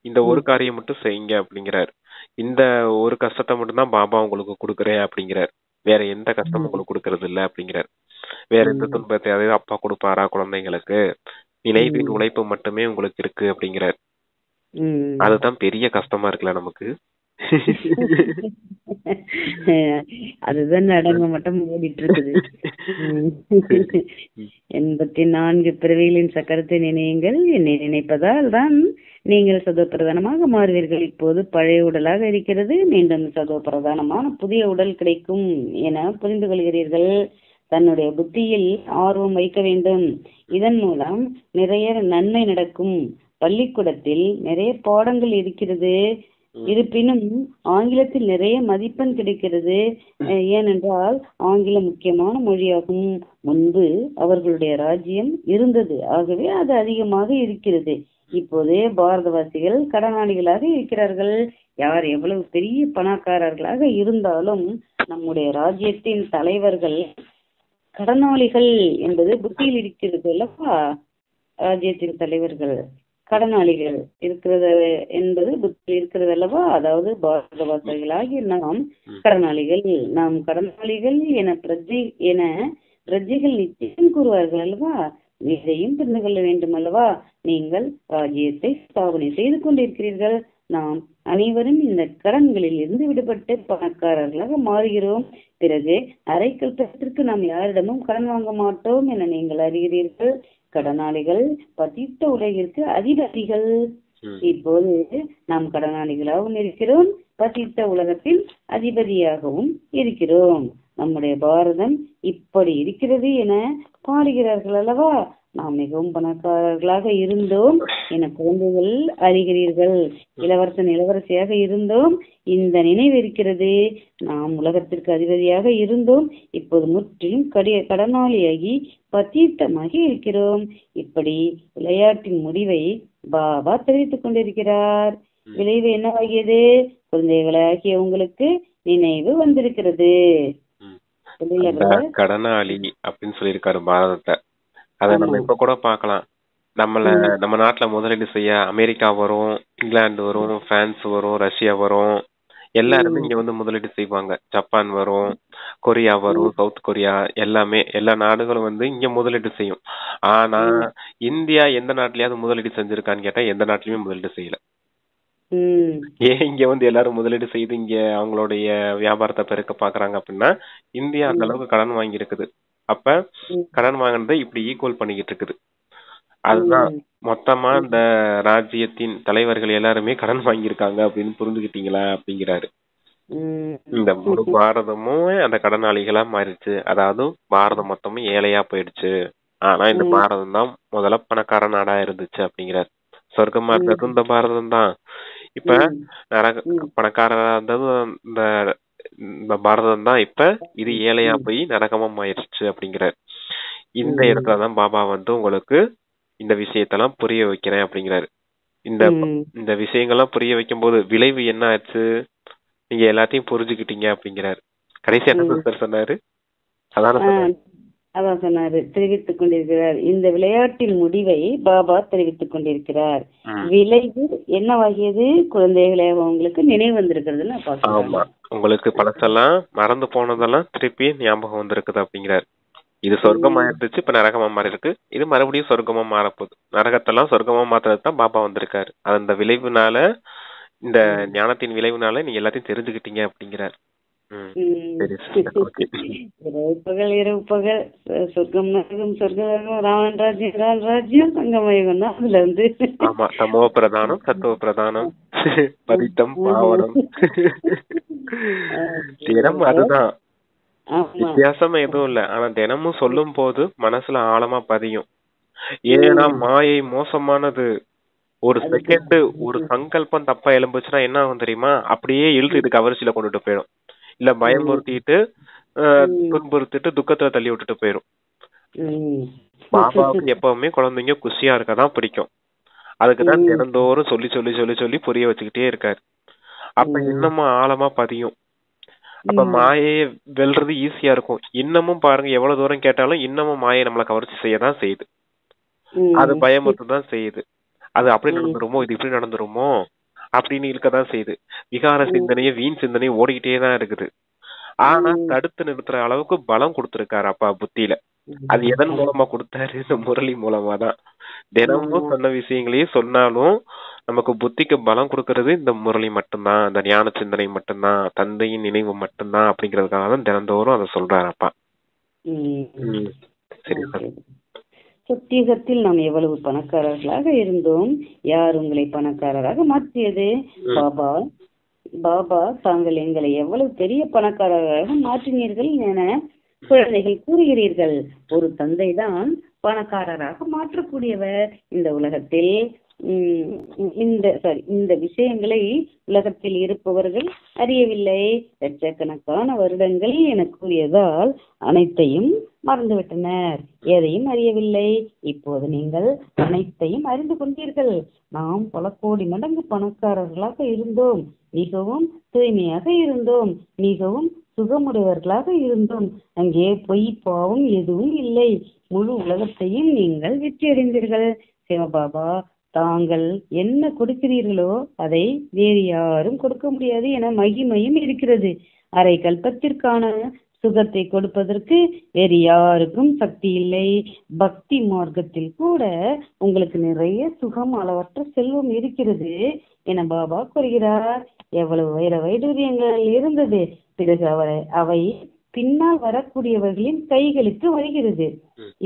இந்த ஒரு காரியம் மட்டும் செய்யுங்க அப்படிங்கிறார். இந்த ஒரு கஷ்டத்தை மட்டும்தான் பாபா உங்களுக்கு கொடுக்குறேன் அப்படிங்கிறார். வேற எந்த கஷ்டமும் உங்களுக்கு கொடுக்கறது இல்ல அப்படிங்கிறார். வேற எந்த துன்பத்தையாவது அப்பா கொடுப்பாரா குழந்தைங்களுக்கு? நினைவின் உழைப்பு மட்டுமே உங்களுக்கு இருக்கு அப்படிங்கிறார். அதுதான் பெரிய கஷ்டமா இருக்குல்ல நமக்கு. அதுதான் நடங்க மட்டும் ஓடிட்டு இருக்குது. 84 பிறவிகளின் சக்கரத்தை நினையுங்கள். என்னை நினைப்பதால் தான் நீங்கள் சதோ பிரதானமாக மாறுவீர்கள். இப்போது பழைய உடலாக இருக்கிறது, மீண்டும் சதோ பிரதானமான புதிய உடல் கிடைக்கும் என புரிந்து கொள்கிறீர்கள். தன்னுடைய புத்தியில் ஆர்வம் வைக்க வேண்டும். இதன் மூலம் நிறைய நன்மை நடக்கும். பள்ளிக்கூடத்தில் நிறைய பாடங்கள் இருக்கிறது, இருப்பினும் ஆங்கிலத்தில் நிறைய மதிப்பெண் கிடைக்கிறது. ஏனென்றால் ஆங்கிலம் முக்கியமான மொழியாகும். முன்பு அவர்களுடைய ராஜ்யம் இருந்தது, ஆகவே அது அதிகமாக இருக்கிறது. இப்போது பாரதவாசிகள் கடனாளிகளாக இருக்கிறார்கள். யார் எவ்வளவு பெரிய பணக்காரர்களாக இருந்தாலும் நம்முடைய ராஜ்யத்தின் தலைவர்கள் கடனாளிகள் என்பது புத்தியில் இருக்கிறது அல்லவா? ராஜ்யத்தின் தலைவர்கள் கடனாளிகள் இருக்கிறது என்பது புத்தியில் இருக்கிறது அல்லவா? அதாவது பாரதவாசிகளாகி நாம் கடனாளிகள். நாம் கடனாளிகள் என பிரஜைகள் நிச்சயம் கூறுவார்கள் அல்லவா? இதையும் புரிந்து கொள்ள வேண்டும் அல்லவா? நீங்கள் ராஜ்யத்தை ஸ்தாபனை செய்து கொண்டிருக்கிறீர்கள். நாம் அனைவரும் இந்த கடன்களில் இருந்து விடுபட்டு பணக்காரர்களாக மாறுகிறோம். பிறகு அரைக்கல்பத்திற்கு நாம் யாரிடமும் கடன் வாங்க மாட்டோம் என நீங்கள் அறிகிறீர்கள். கடனாளிகள் பதித்த உலகிற்கு அதிபதிகள். இப்போது நாம் கடனாளிகளாகவும் இருக்கிறோம், பசித்த உலகத்தில் அதிபதியாகவும் இருக்கிறோம். நம்முடைய பாரதம் இப்படி இருக்கிறது என பாடுகிறார்கள் அல்லவா? நாம் மிகவும் பணக்காரர்களாக இருந்தோம் என குழந்தைகள் அறிகிறீர்கள். இளவரசன் இளவரசியாக இருந்தோம், இந்த நினைவு இருக்கிறது. நாம் உலகத்திற்கு அதிபதியாக இருந்தோம், இப்போது முற்றிலும் கடனாளியாகி பத்தீத்தமாகி இருக்கிறோம். இப்படி விளையாட்டின் முடிவை பாபா தெரிவித்துக் கொண்டிருக்கிறார். விளைவு என்னவாகியது? குழந்தைகளாகிய உங்களுக்கு நினைவு வந்திருக்கிறது. கடனாளி அப்படின்னு சொல்லியிருக்காரு பாரதத்தை. அத நம்ம இப்ப கூட பாக்கலாம். நம்ம நாட்டுல முதலீடு செய்ய அமெரிக்கா வரும், இங்கிலாந்து வரும், பிரான்ஸ் வரும், ரஷ்யா வரும், எல்லாருமே இங்க வந்து முதலீடு செய்வாங்க. ஜப்பான் வரும், கொரியா வரும், சவுத் கொரியா, எல்லாமே எல்லா நாடுகளும் வந்து இங்க முதலீடு செய்யும். ஆனா இந்தியா எந்த நாட்டிலயாவது முதலீடு செஞ்சிருக்கான்னு கேட்டா எந்த நாட்டிலயுமே முதலீடு செய்யல. ஏன் இங்க வந்து எல்லாரும் முதலீடு செய்து இங்க அவங்களுடைய வியாபாரத்தை பெருக்க பாக்குறாங்க அப்படின்னா, இந்தியா அந்த அளவுக்கு கடன் வாங்கி இருக்குது. அப்ப கடன் வாங்கினதை இப்படி ஈக்குவல் பண்ணிக்கிட்டு இருக்குது. அதுதான் மொத்தமா இந்த ராஜ்யத்தின் தலைவர்கள் எல்லாருமே கடன் வாங்கியிருக்காங்க அப்படின்னு புரிஞ்சுக்கிட்டீங்களா அப்படிங்கிறாரு. இந்த முழு பாரதமும் அந்த கடனாளிகளா மாறிடுச்சு. அதாவது பாரதம் மொத்தமும் ஏழையா போயிடுச்சு. ஆனா இந்த பாரதம் தான் முதல்ல பணக்கார நாடா இருந்துச்சு அப்படிங்கிறாரு. சொர்க்கமா இருந்தது இந்த பாரதம் தான். இப்ப பணக்காரரா இருந்தது இந்த பாரதம் தான். இப்ப இது ஏழையா போய் நரகமா ஆயிடுச்சு அப்படிங்கிறார். இந்த இடத்துலதான் பாபா வந்து உங்களுக்கு இந்த விஷயத்தெல்லாம் புரிய வைக்கிறேன் அப்படிங்கிறாரு. இந்த விஷயங்கள்லாம் புரிய வைக்கும் போது விளைவு என்ன ஆச்சு, நீங்க எல்லாத்தையும் புரிஞ்சுக்கிட்டீங்க அப்படிங்கிறாரு. கடைசி என்ன சொன்னாரு? அதான் சொன்னாரு, தெரிவித்துக் கொண்டிருக்கிறார். இந்த விளையாட்டின் முடிவை பாபா தெரிவித்துக் கொண்டிருக்கிறார். விளைவு என்னவாகியது? குழந்தைகளே உங்களுக்கு நினைவு வந்திருக்கிறதுன்னு ஆமா, உங்களுக்கு பழசெல்லாம் மறந்து போனதெல்லாம் திருப்பி ஞாபகம் வந்திருக்குது அப்படிங்கிறார். இது சொர்க்கமா இருந்துச்சு, இப்ப நரகமா மாறி இருக்கு. இது மறுபடியும் சொர்க்கமா மாறப்போகுது. நரகத்தெல்லாம் சொர்க்கமா மாத்துறதுக்கு தான் பாபா வந்திருக்காரு. அந்த விளைவுனால, இந்த ஞானத்தின் விளைவுனால நீங்க எல்லாத்தையும் தெரிஞ்சுக்கிட்டீங்க அப்படிங்கிறார். இரவு பகல் சொர்க்கம் நரகம், சொர்க்கம் நரகம், ராவன் ராஜ்யம் ராவன் ராஜ்யம், சங்கமயுகம் தான். அதுல இருந்து ஆமா, தமோ பிரதானம் சத்துவ பிரதானம், பதித்தம் பாவனம், தினம் அதுதான். வித்தியாசம் எதுவும் இல்ல. ஆனா தினமும் சொல்லும் போது மனசுல ஆழமா பதியும். ஏன்னா மாயை மோசமானது. ஒரு செகண்ட் ஒரு சங்கல்பம் தப்பா எழும்புச்சுன்னா என்ன ஆகும் தெரியுமா? அப்படியே இழுத்து இது கவர்ச்சியில கொண்டுட்டு போயிடும். இல்ல பயமுறுத்திட்டு துன்புறுத்திட்டு துக்கத்துல தள்ளி விட்டுட்டு போயிடும். பாபாவுக்கு எப்பவுமே குழந்தைங்க குஷியா இருக்கதான் பிடிக்கும். அதுக்குதான் தினந்தோறும் சொல்லி சொல்லி சொல்லி சொல்லி புரிய வச்சுக்கிட்டே இருக்காரு. அப்ப இன்னமும் ஆழமா பதியும். அப்ப மாயை வெல்றது ஈஸியா இருக்கும். இன்னமும் பாருங்க, எவ்வளவு தூரம் கேட்டாலும் இன்னமும் மாயை நம்மளை கவர்ச்சி செய்யதான் செய்யுது. அது பயமுறுத்ததான் செய்யுது. அது அப்படி நடந்துருமோ, இது இப்படி நடந்துருமோ அப்படின்னு இருக்கதான் செய்யுது. விகார சிந்தனையும் வீண் சிந்தனையும் ஓடிக்கிட்டே தான் இருக்குது. ஆனா தடுத்து நிறுத்துற அளவுக்கு பலம் கொடுத்திருக்காரு அப்பா புத்தியில. அது எதன் மூலமா கொடுத்தாரு? இந்த முரளி மூலமா தான். தினமும் சொன்ன விஷயங்களையே சொன்னாலும் நமக்கு புத்திக்கு பலம் கொடுக்கறது இந்த முரளி மட்டும்தான், இந்த ஞான சிந்தனை மட்டும்தான், தந்தையின் நினைவு மட்டும்தான். அப்படிங்கறதுக்காக தான் தினந்தோறும் அதை சொல்றாரு அப்பா. சரி சார். சத்தியுகத்தில் நாம் எவ்வளவு பணக்காரர்களாக இருந்தோம், யார் உங்களை பணக்காரராக மாற்றியது? பாபா. பாபா தாங்கள் எங்களை எவ்வளவு பெரிய பணக்காரராக மாற்றினீர்கள் என குழந்தைகள் கூறுகிறீர்கள். ஒரு தந்தை தான் பணக்காரராக மாற்றக்கூடியவர். இந்த உலகத்தில் இந்த விஷயங்களை உலகத்தில் இருப்பவர்கள் அறியவில்லை. லட்சக்கணக்கான வருடங்கள் என கூறியதால் அனைத்தையும் மறந்துவிட்டனர், எதையும் அறியவில்லை. இப்போது நீங்கள் அனைத்தையும் அறிந்து கொண்டீர்கள். நாம் பல கோடி மடங்கு பணக்காரர்களாக இருந்தோம், மிகவும் தூய்மையாக இருந்தோம், மிகவும் சுகமுடையவர்களாக இருந்தோம். அங்கே பொய் பாவம் எதுவும் இல்லை. முழு உலகத்தையும் நீங்கள் வெற்றியடைந்தீர்கள். சிவபாபா தாங்கள் என்ன கொடுக்கிறீர்களோ அதை வேறு யாரும் கொடுக்க முடியாது என மகிமையும் இருக்கிறது. அரை கல்பத்திற்கான சுகத்தை கொடுப்பதற்கு வேறு யாருக்கும் சக்தி இல்லை. பக்தி மார்க்கத்தில் கூட உங்களுக்கு நிறைய சுகம், அளவற்ற செல்வம் இருக்கிறது என பாபா கூறுகிறார். எவ்வளவு வைர வைடூரியங்கள் இருந்தது, பிறகு அவை பின்னால் வரக்கூடியவர்களின் கைகளுக்கு வருகிறது.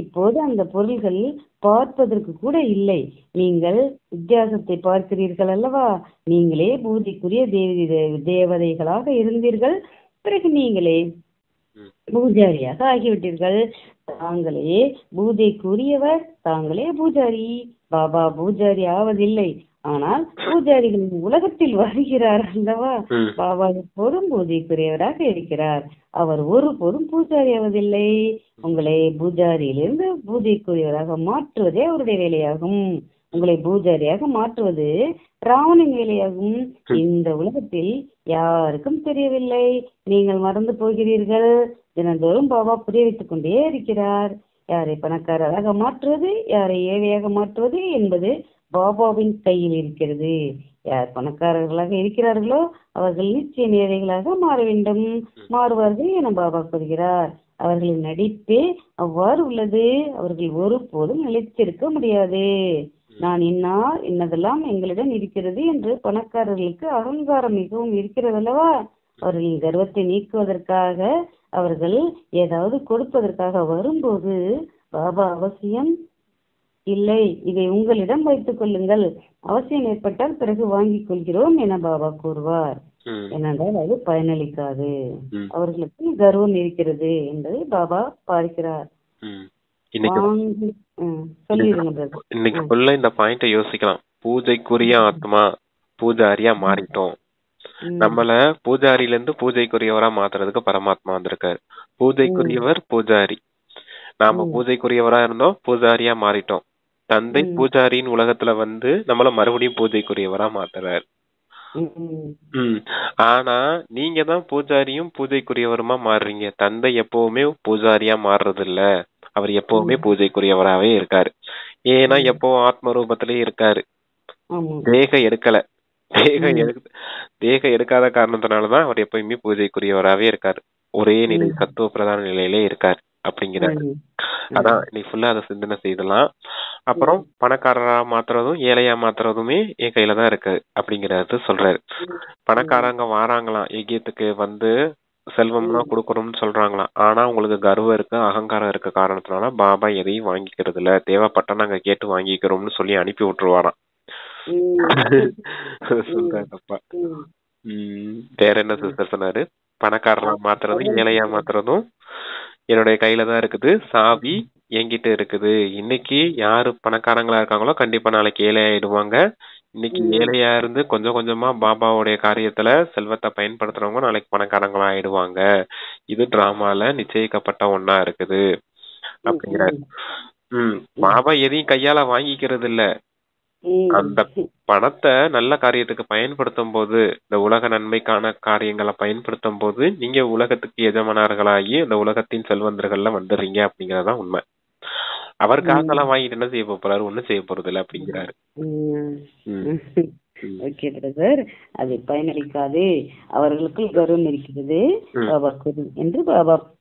இப்போது அந்த பொருள்கள் பார்ப்பதற்கு கூட இல்லை. நீங்கள் வித்தியாசத்தை பார்க்கிறீர்கள் அல்லவா? நீங்களே பூஜைக்குரிய தேவதைகளாக இருந்தீர்கள், பிறகு நீங்களே பூஜாரியாக ஆகிவிட்டீர்கள். தாங்களே பூஜைக்குரியவர், தாங்களே பூஜாரி. பாபா பூஜாரி ஆவதில்லை, ஆனால் பூஜாரிகள் உலகத்தில் வருகிறார் அல்லவா? பாபா எப்போதும் பூஜைக்குரியவராக இருக்கிறார். அவர் ஒருபோதும் பூஜாரி ஆவதில்லை. உங்களை பூஜாரியிலிருந்து பூஜைக்குரியவராக மாற்றுவதே அவருடைய வேலையாகும். உங்களை பூஜாரியாக மாற்றுவது ராவணின் வேலையாகும். இந்த உலகத்தில் யாருக்கும் தெரியவில்லை. நீங்கள் மறந்து போகிறீர்கள். தினந்தோறும் பாபா புரிய வைத்துக் கொண்டே இருக்கிறார். யாரை பணக்காரராக மாற்றுவது, யாரை ஏழையாக மாற்றுவது என்பது பாபாவின் கையில் இருக்கிறது. யார் பணக்காரர்களாக இருக்கிறார்களோ அவர்கள் நிச்சயம் ஏழைகளாக மாற வேண்டும், மாறுவார்கள் என பாபா கூறுகிறார். அவர்களின் நடிப்பே அவ்வாறு உள்ளது. அவர்கள் ஒருபோதும் நிலைத்திருக்க முடியாது. நான் இன்னதெல்லாம் எங்களிடம் இருக்கிறது என்று பணக்காரர்களுக்கு அகங்காரம் மிகவும் இருக்கிறது அல்லவா? அவர்களின் கர்வத்தை நீக்குவதற்காக, அவர்கள் ஏதாவது கொடுப்பதற்காக வரும்போது பாபா அவசியம் இல்லை, இதை உங்களிடம் வைத்துக் கொள்ளுங்கள், அவசியம் ஏற்பட்டால் பிறகு வாங்கிக் கொள்கிறோம் என பாபா கூறுவார். ஏனென்றால் அது பயனளிக்காது. அவர்களுக்கு கர்வம் இருக்கிறது என்பதை பாபா பார்க்கிறார். இன்னைக்கு ஃபுல்லா இந்த பாயிண்ட யோசிக்கலாம். பூஜைக்குரிய ஆத்மா பூஜாரியா மாறிட்டோம். நம்மள பூஜாரியில இருந்து பூஜைக்குரியவரா மாத்துறதுக்கு பரமாத்மா வந்திருக்காரு. பூஜைக்குரியவர் பூஜாரி, நாம பூஜைக்குரியவரா இருந்தோம், பூஜாரியா மாறிட்டோம். தந்தை பூஜாரியின் உலகத்துல வந்து நம்மள மறுபடியும் பூஜைக்குரியவரா மாத்துறாரு. ஆனா நீங்க தான் பூஜாரியும் பூஜைக்குரியவருமா மாறுறீங்க. தந்தை எப்பவுமே பூஜாரியா மாறுறது இல்ல, அவர் எப்பவுமே பூஜைக்குரியவராவே இருக்காரு. ஏன்னா எப்பவும் ஆத்ம ரூபத்திலேயே இருக்காரு, தேகம் எடுக்கல. தேகம் எடுக்காத காரணத்தினாலதான் அவர் எப்பயுமே பூஜைக்குரியவராவே இருக்காரு. ஒரே நிலை, சத்துவ பிரதான நிலையிலே இருக்காரு அப்படிங்கிறாரு. அதான் நீ ஃபுல்லா அதை சிந்தனை செய்தலாம். அப்புறம் பணக்காரரா மாத்துறதும் ஏழையா மாத்துறதுமே என் கையில தான் இருக்கு அப்படிங்கறது சொல்றாரு. பணக்காரங்க வாராங்களாம் எகியத்துக்கு வந்து செல்வம்லாம் கொடுக்கணும்னு சொல்றாங்களாம். ஆனா உங்களுக்கு கர்வம் இருக்கு, அகங்காரம் இருக்க காரணத்தினால பாபா எதையும் வாங்கிக்கிறது இல்ல, தேவைப்பட்ட நாங்க கேட்டு வாங்கிக்கிறோம்னு சொல்லி அனுப்பி விட்டுருவாராம். சொல்றாங்கப்பா. வேற என்ன சிஸ்டர் சொன்னாரு? பணக்காரரா மாத்துறதும் ஏழையா மாத்துறதும் என்னுடைய கையில தான் இருக்குது, சாவி என்கிட்ட இருக்குது. இன்னைக்கு யாரு பணக்காரங்களா இருக்காங்களோ கண்டிப்பா நாளைக்கு ஏழை ஆயிடுவாங்க. இன்னைக்கு ஏழையா இருந்து கொஞ்சம் கொஞ்சமா பாபாவுடைய காரியத்துல செல்வத்தை பயன்படுத்துறவங்க நாளைக்கு பணக்காரங்களா ஆயிடுவாங்க. இது டிராமால நிச்சயிக்கப்பட்ட ஒண்ணா இருக்குது அப்படிங்கிறாரு. பாபா எதையும் கையால வாங்கிக்கிறது இல்ல. அந்த பணத்தை நல்ல காரியத்துக்கு பயன்படுத்தும் போது, இந்த உலக நன்மைக்கான காரியங்களை பயன்படுத்தும் போது நீங்க உலகத்துக்கு எஜமானர்களாகி இந்த உலகத்தின் செல்வந்தர்கள்ல வந்துடுறீங்க அப்படிங்கறதான் உண்மை. அவர் காசெல்லாம் வாங்கிட்டு என்ன செய்ய போறாரு? ஒண்ணும் செய்ய போறது இல்ல அப்படிங்கிறாரு. ஓகே பிரதர், அது பயனளிக்காது. அவர்களுக்கு கர்வம் இருக்கிறது பாபா என்று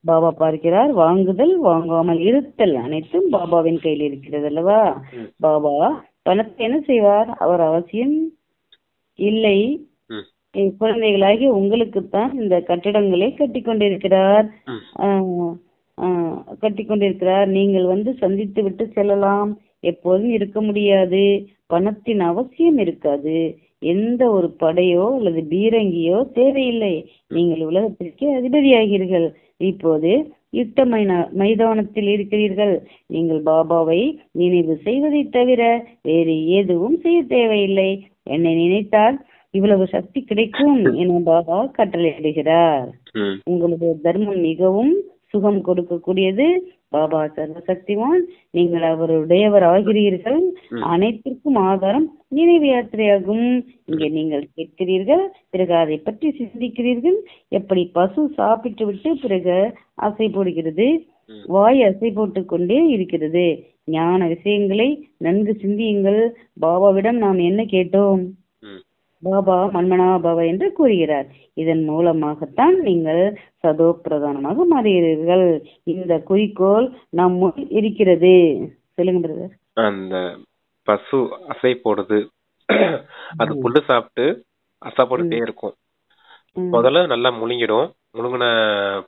பாபா பார்க்கிறார். வாங்குதல் வாங்காமல் இருத்தல் அனைத்தும் பாபாவின் கையில் இருக்கிறது அல்லவா? பாபா பணத்தை என்ன செய்வார்? அவர் அவசியம் இல்லை. குழந்தைகளாகி உங்களுக்குத்தான் இந்த கட்டிடங்களை கட்டி கொண்டிருக்கிறார். நீங்கள் வந்து சந்தித்து விட்டு செல்லலாம், எப்போதும் இருக்க முடியாது. பணத்தின் அவசியம் இருக்காது. எந்த ஒரு படையோ அல்லது பீரங்கியோ தேவையில்லை. நீங்கள் உலகத்திற்கு அதிபதியாகிறீர்கள். இப்போது யுத்த மைதானத்தில் இருக்கிறீர்கள். நீங்கள் பாபாவை நினைவு செய்வதை தவிர வேறு எதுவும் செய்ய தேவையில்லை. என்னை நினைத்தால் இவ்வளவு சக்தி கிடைக்கும் என பாபா கட்டளையிடுகிறார். உங்களுடைய தர்மம் மிகவும் சுகம் கொடுக்கக்கூடியது. பாபா சர்வசக்திவான், நீங்கள் அவருடையவர் ஆகிறீர்கள். அனைத்திற்கும் ஆதாரம் நினைவு யாத்திரையாகும். இங்கே நீங்கள் கேட்கிறீர்கள், பிறகு அதை பற்றி சிந்திக்கிறீர்கள். எப்படி பசு சாப்பிட்டு விட்டு பிறகு அசை போடுகிறது, வாய் அசை போட்டு கொண்டே இருக்கிறது. ஞான விஷயங்களை நன்கு சிந்தியுங்கள். பாபாவிடம் நாம் என்ன கேட்டோம்? பாபா மன்மனா பாபா என்று கூறுகிறார். இதன் மூலமாகத்தான் நீங்கள் சதோ பிரதானமாக மாறுகிறீர்கள். இந்த குறிக்கோள் நம் முன் இருக்கிறது. சொல்லுங்க பிரதர். அந்த பசு அசை போடுது, அது புல்லு சாப்பிட்டு அசை போட்டுட்டே இருக்கும். முதல்ல நல்லா முழுங்கிடும், முழுங்கின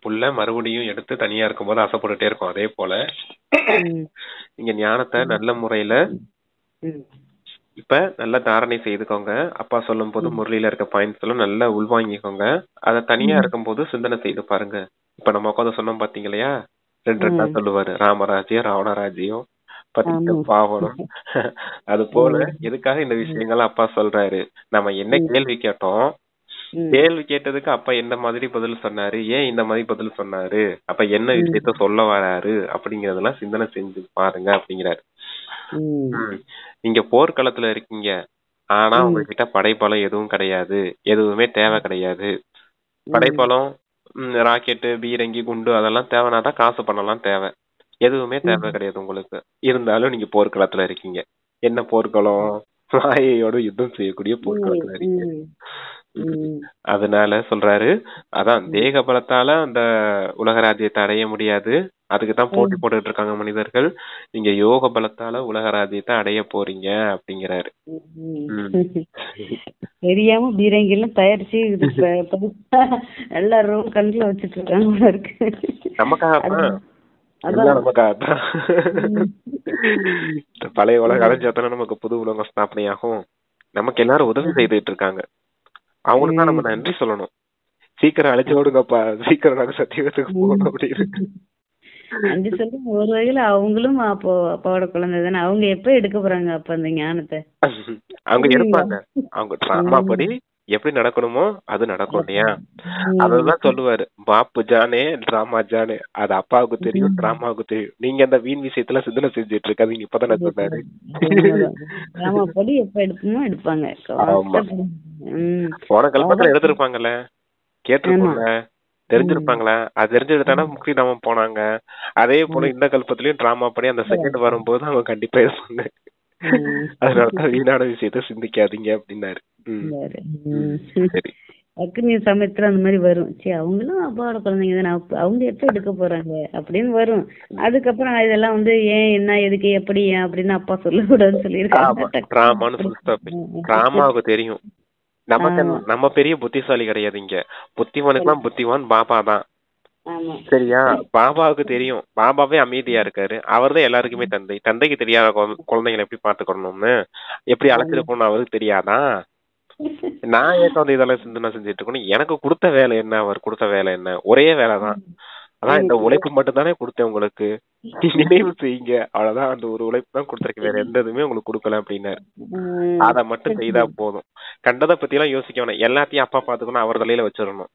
புல்ல மறுபடியும் எடுத்து தனியா இருக்கும்போது ஆசைப்பட்டுட்டே இருக்கும். அதே போல நீங்க ஞானத்தை நல்ல முறையில இப்ப நல்லா தாரணை செய்துக்கோங்க. அப்பா சொல்லும் போது முரளியில இருக்க பாயிண்ட்ஸ் எல்லாம் நல்லா உள்வாங்கிக்கோங்க. அத தனியா இருக்கும்போது சிந்தனை செய்து பாருங்க. இப்ப நம்ம உட்காந்து சொன்னோம் பாத்தீங்க இல்லையா, 2 சொல்லுவாரு, ராமராஜ்யம் ராவணராஜ்யம் பத்திக்க பாவனம். அது போல எதுக்காக இந்த விஷயங்கள் அப்பா சொல்றாரு, நம்ம என்ன கேள்வி கேட்டோம், கேள்வி கேட்டதுக்கு அப்பா எந்த மாதிரி பதில் சொன்னாரு, ஏன் இந்த மாதிரி பதில் சொன்னாரு, அப்ப என்ன விஷயத்த சொல்ல வராரு அப்படிங்கறதெல்லாம் சிந்தனை செஞ்சு பாருங்க அப்படிங்கிறாரு. நீங்க போர்க்களத்துல இருக்கீங்க, ஆனா உங்ககிட்ட படைப்பலம் எதுவும் கிடையாது, எதுவுமே தேவை கிடையாது. படைப்பலம் ராக்கெட்டு பீரங்கி குண்டு அதெல்லாம் தேவைனாதான் காசு பண்ணலாம் தேவை, எதுவுமே தேவை கிடையாது உங்களுக்கு. இருந்தாலும் நீங்க போர்க்களத்துல இருக்கீங்க. என்ன போர்க்களம்? மாயையோட யுத்தம் செய்யக்கூடிய போர்க்களத்துல இருக்கீங்க. அதனால சொல்றாரு, அதான் தேக பலத்தால அந்த உலக ராஜ்யத்தை அடைய முடியாது, அதுக்குதான் போட்டி போட்டுட்டு இருக்காங்க மனிதர்கள். நீங்க யோக பலத்தால உலக ராஜ்யத்தை அடைய போறீங்க அப்படிங்கிறாரு. தெரியாம பீரங்கி எல்லாம் தயாரிச்சு எல்லாரும் கண்ணுல வச்சுட்டு இருக்காங்க. நமக்காகத்தான் நமக்காகத்தான் பழைய உலக அடைஞ்சாத்தானே நமக்கு புது உலகம் ஸ்தாபனை ஆகும். நமக்கு எல்லாரும் உதவி செய்துட்டு இருக்காங்க. அவங்களுக்கு தான் நம்ம நன்றி சொல்லணும். சீக்கிரம் அழைச்சு ஓடுங்கப்பா, சீக்கிரம் நாங்க சத்தியத்துக்கு போகணும் அப்படின்னு நன்றி சொல்லி ஒரு வகையில அவங்களும் அப்போ அப்பாவோட குழந்தை தானே. அவங்க எப்ப எடுக்க போறாங்க அப்ப அந்த ஞானத்தை? அவங்க எடுப்பாங்க. அவங்க டிராமா படி எப்படி நடக்கணுமோ அது நடக்கும் இல்லையா. அததான் சொல்லுவாரு, பாப்பு ஜானே டிராமா ஜானே. அது அப்பாவுக்கு தெரியும், டிராமாவுக்கு தெரியும். நீங்க அந்த வீண் விஷயத்துல சிந்தனை செஞ்சுட்டு இருக்காதீங்க. இப்பதானே சொன்னாரு, டிராமா படி எப்ப எடுக்கணுமோ எடுப்பாங்க. போன கல்பத்துல எடுத்திருப்பாங்கல்ல, கேட்டிருப்பாங்க, தெரிஞ்சிருப்பாங்களா? அது தெரிஞ்சுட்டானா முக்கிய நாம போனாங்க. அதே போல இந்த கல்பத்திலயும் டிராமா படி அந்த செகண்ட் வரும்போது அவங்க கண்டிப்பா இருப்பாங்க. அதனாலதான் வீணான விஷயத்த சிந்திக்காதீங்க அப்படின்னாரு. சரி, அக்னி சமயத்துல அந்த மாதிரி வரும். சரி, அவங்களும் அப்பாவோட குழந்தைங்க தானே, அவங்க எப்ப எடுக்க போறாங்க அப்படின்னு வரும். அதுக்கப்புறம் இதெல்லாம் ஏன் என்ன எதுக்கு எப்படி ஏன் அப்படின்னு அப்பா சொல்லக்கூடாதுன்னு சொல்லியிருக்காங்க. டிராமாவுக்கு தெரியும். நமக்கு நம்ம பெரிய புத்திசாலி கிடையாது இங்க. புத்திமானுக்குலாம் புத்திவான் பாபா தான். சரியா? பாபாவுக்கு தெரியும், பாபாவே அமைதியா இருக்காரு. அவர் தான் எல்லாருக்குமே தந்தை. தந்தைக்கு தெரியாத குழந்தைங்களை எப்படி பாத்துக்கணும்னு, எப்படி அழைச்சிட்டு போகணும் அவருக்கு தெரியாதா? நான் ஏன் இதெல்லாம் சிந்தனை செஞ்சுட்டு இருக்கணும்? எனக்கு கொடுத்த வேலை என்ன, அவர் கொடுத்த வேலை என்ன? ஒரே வேலைதான். அதான் இந்த உழைப்பு மட்டும் தானே கொடுத்தேன் உங்களுக்கு, நினைவு செய்யுங்க, அவ்வளவுதான். அந்த ஒரு உழைப்பு தான் கொடுத்துருக்கேன், வேற எந்த இதுவுமே உங்களுக்கு கொடுக்கல அப்படின்னாரு. அத மட்டும் செய்தா போதும். கண்டதை பத்தி எல்லாம் யோசிக்க வேணாம். எல்லாத்தையும் அப்பா பாத்துக்கணும், அவர் தலையில வச்சிடணும்.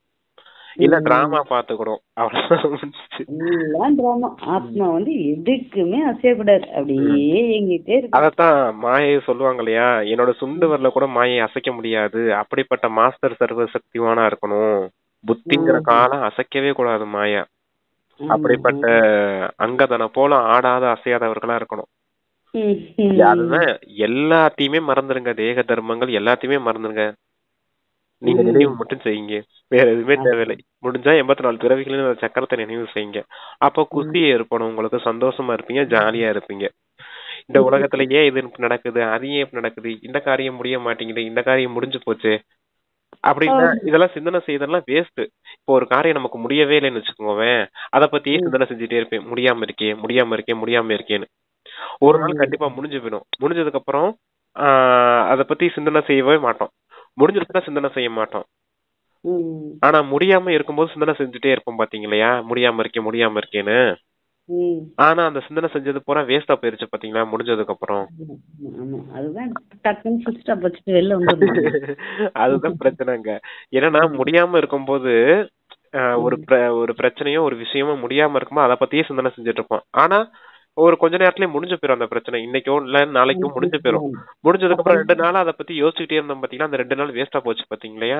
இல்ல டிராமா பாத்துக்கணும், அவ்வளவுதான். ஆத்மா எதுக்குமே அசையக்கூடாது, அப்படியே எங்கிட்டே இருக்கு. அதத்தான் மாயை சொல்லுவாங்க இல்லையா, என்னோட சுண்டு வரல கூட மாயை அசைக்க முடியாது, அப்படிப்பட்ட மாஸ்டர் சர்வ சக்திவானா இருக்கணும். புத்திங்கிற காலம் அசைக்கவே கூடாது மாயா. அப்படிப்பட்ட அங்கதனை போல ஆடாத அசையாதவர்களா இருக்கணும். அதுதான். எல்லாத்தையுமே மறந்துருங்க, தேக தர்மங்கள் எல்லாத்தையுமே மறந்துருங்க. நீங்க நினைவு மட்டும் செய்யுங்க, வேற எதுவுமே தேவையில்லை. முடிஞ்சா 84 பிறவிகளின் சக்கரத்தை நினைவு செய்யுங்க. அப்ப குஷியை ஏற்படும், உங்களுக்கு சந்தோஷமா இருப்பீங்க, ஜாலியா இருப்பீங்க. இந்த உலகத்துல ஏன் இது நடக்குது, அது ஏன் இப்ப நடக்குது, இந்த காரியம் முடிய மாட்டேங்குது, இந்த காரியம் முடிஞ்சு போச்சு அப்படின்னா இதெல்லாம் சிந்தனை செய்யறதெல்லாம் வேஸ்ட். இப்போ ஒரு காரியம் நமக்கு முடியவே இல்லைன்னு வச்சுக்கோங்க, அதை பத்தியே சிந்தனை செஞ்சுட்டே இருப்பேன், முடியாம இருக்கேன் முடியாம இருக்கேன் முடியாம இருக்கேன்னு. ஒரு நாள் கண்டிப்பா முடிஞ்சு போயிடும். முடிஞ்சதுக்கு அப்புறம் அதை பத்தி சிந்தனை செய்யவே மாட்டோம். முடிஞ்சிருச்சுன்னா சிந்தனை செய்ய மாட்டோம். ஆனா முடியாம இருக்கும்போது சிந்தனை செஞ்சுட்டே இருப்போம் பாத்தீங்க இல்லையா, முடியாம இருக்கேன்னு. ஆனா அந்த சிந்தனை செஞ்சது பூரா வேஸ்டா போயிருச்சு பாத்தீங்களா முடிஞ்சதுக்கு அப்புறம். அதுதான் பிரச்சனைங்க. ஏன்னா முடியாம இருக்கும்போது ஒரு பிரச்சனையோ ஒரு விஷயமோ முடியாம இருக்கும்போது அதை பத்தியே சிந்தனை செஞ்சுட்டு இருப்போம். ஆனா ஒரு கொஞ்ச நேரத்துலயே முடிஞ்சு போயிடும் அந்த பிரச்சனை. இன்னைக்கோ இல்ல நாளைக்கும் முடிஞ்சு போயிடும். முடிஞ்சதுக்கு அப்புறம் 2 நாள் அதை பத்தி யோசிச்சுட்டே இருந்தோம் பாத்தீங்கன்னா, அந்த 2 நாள் வேஸ்டா போச்சு பாத்தீங்களா.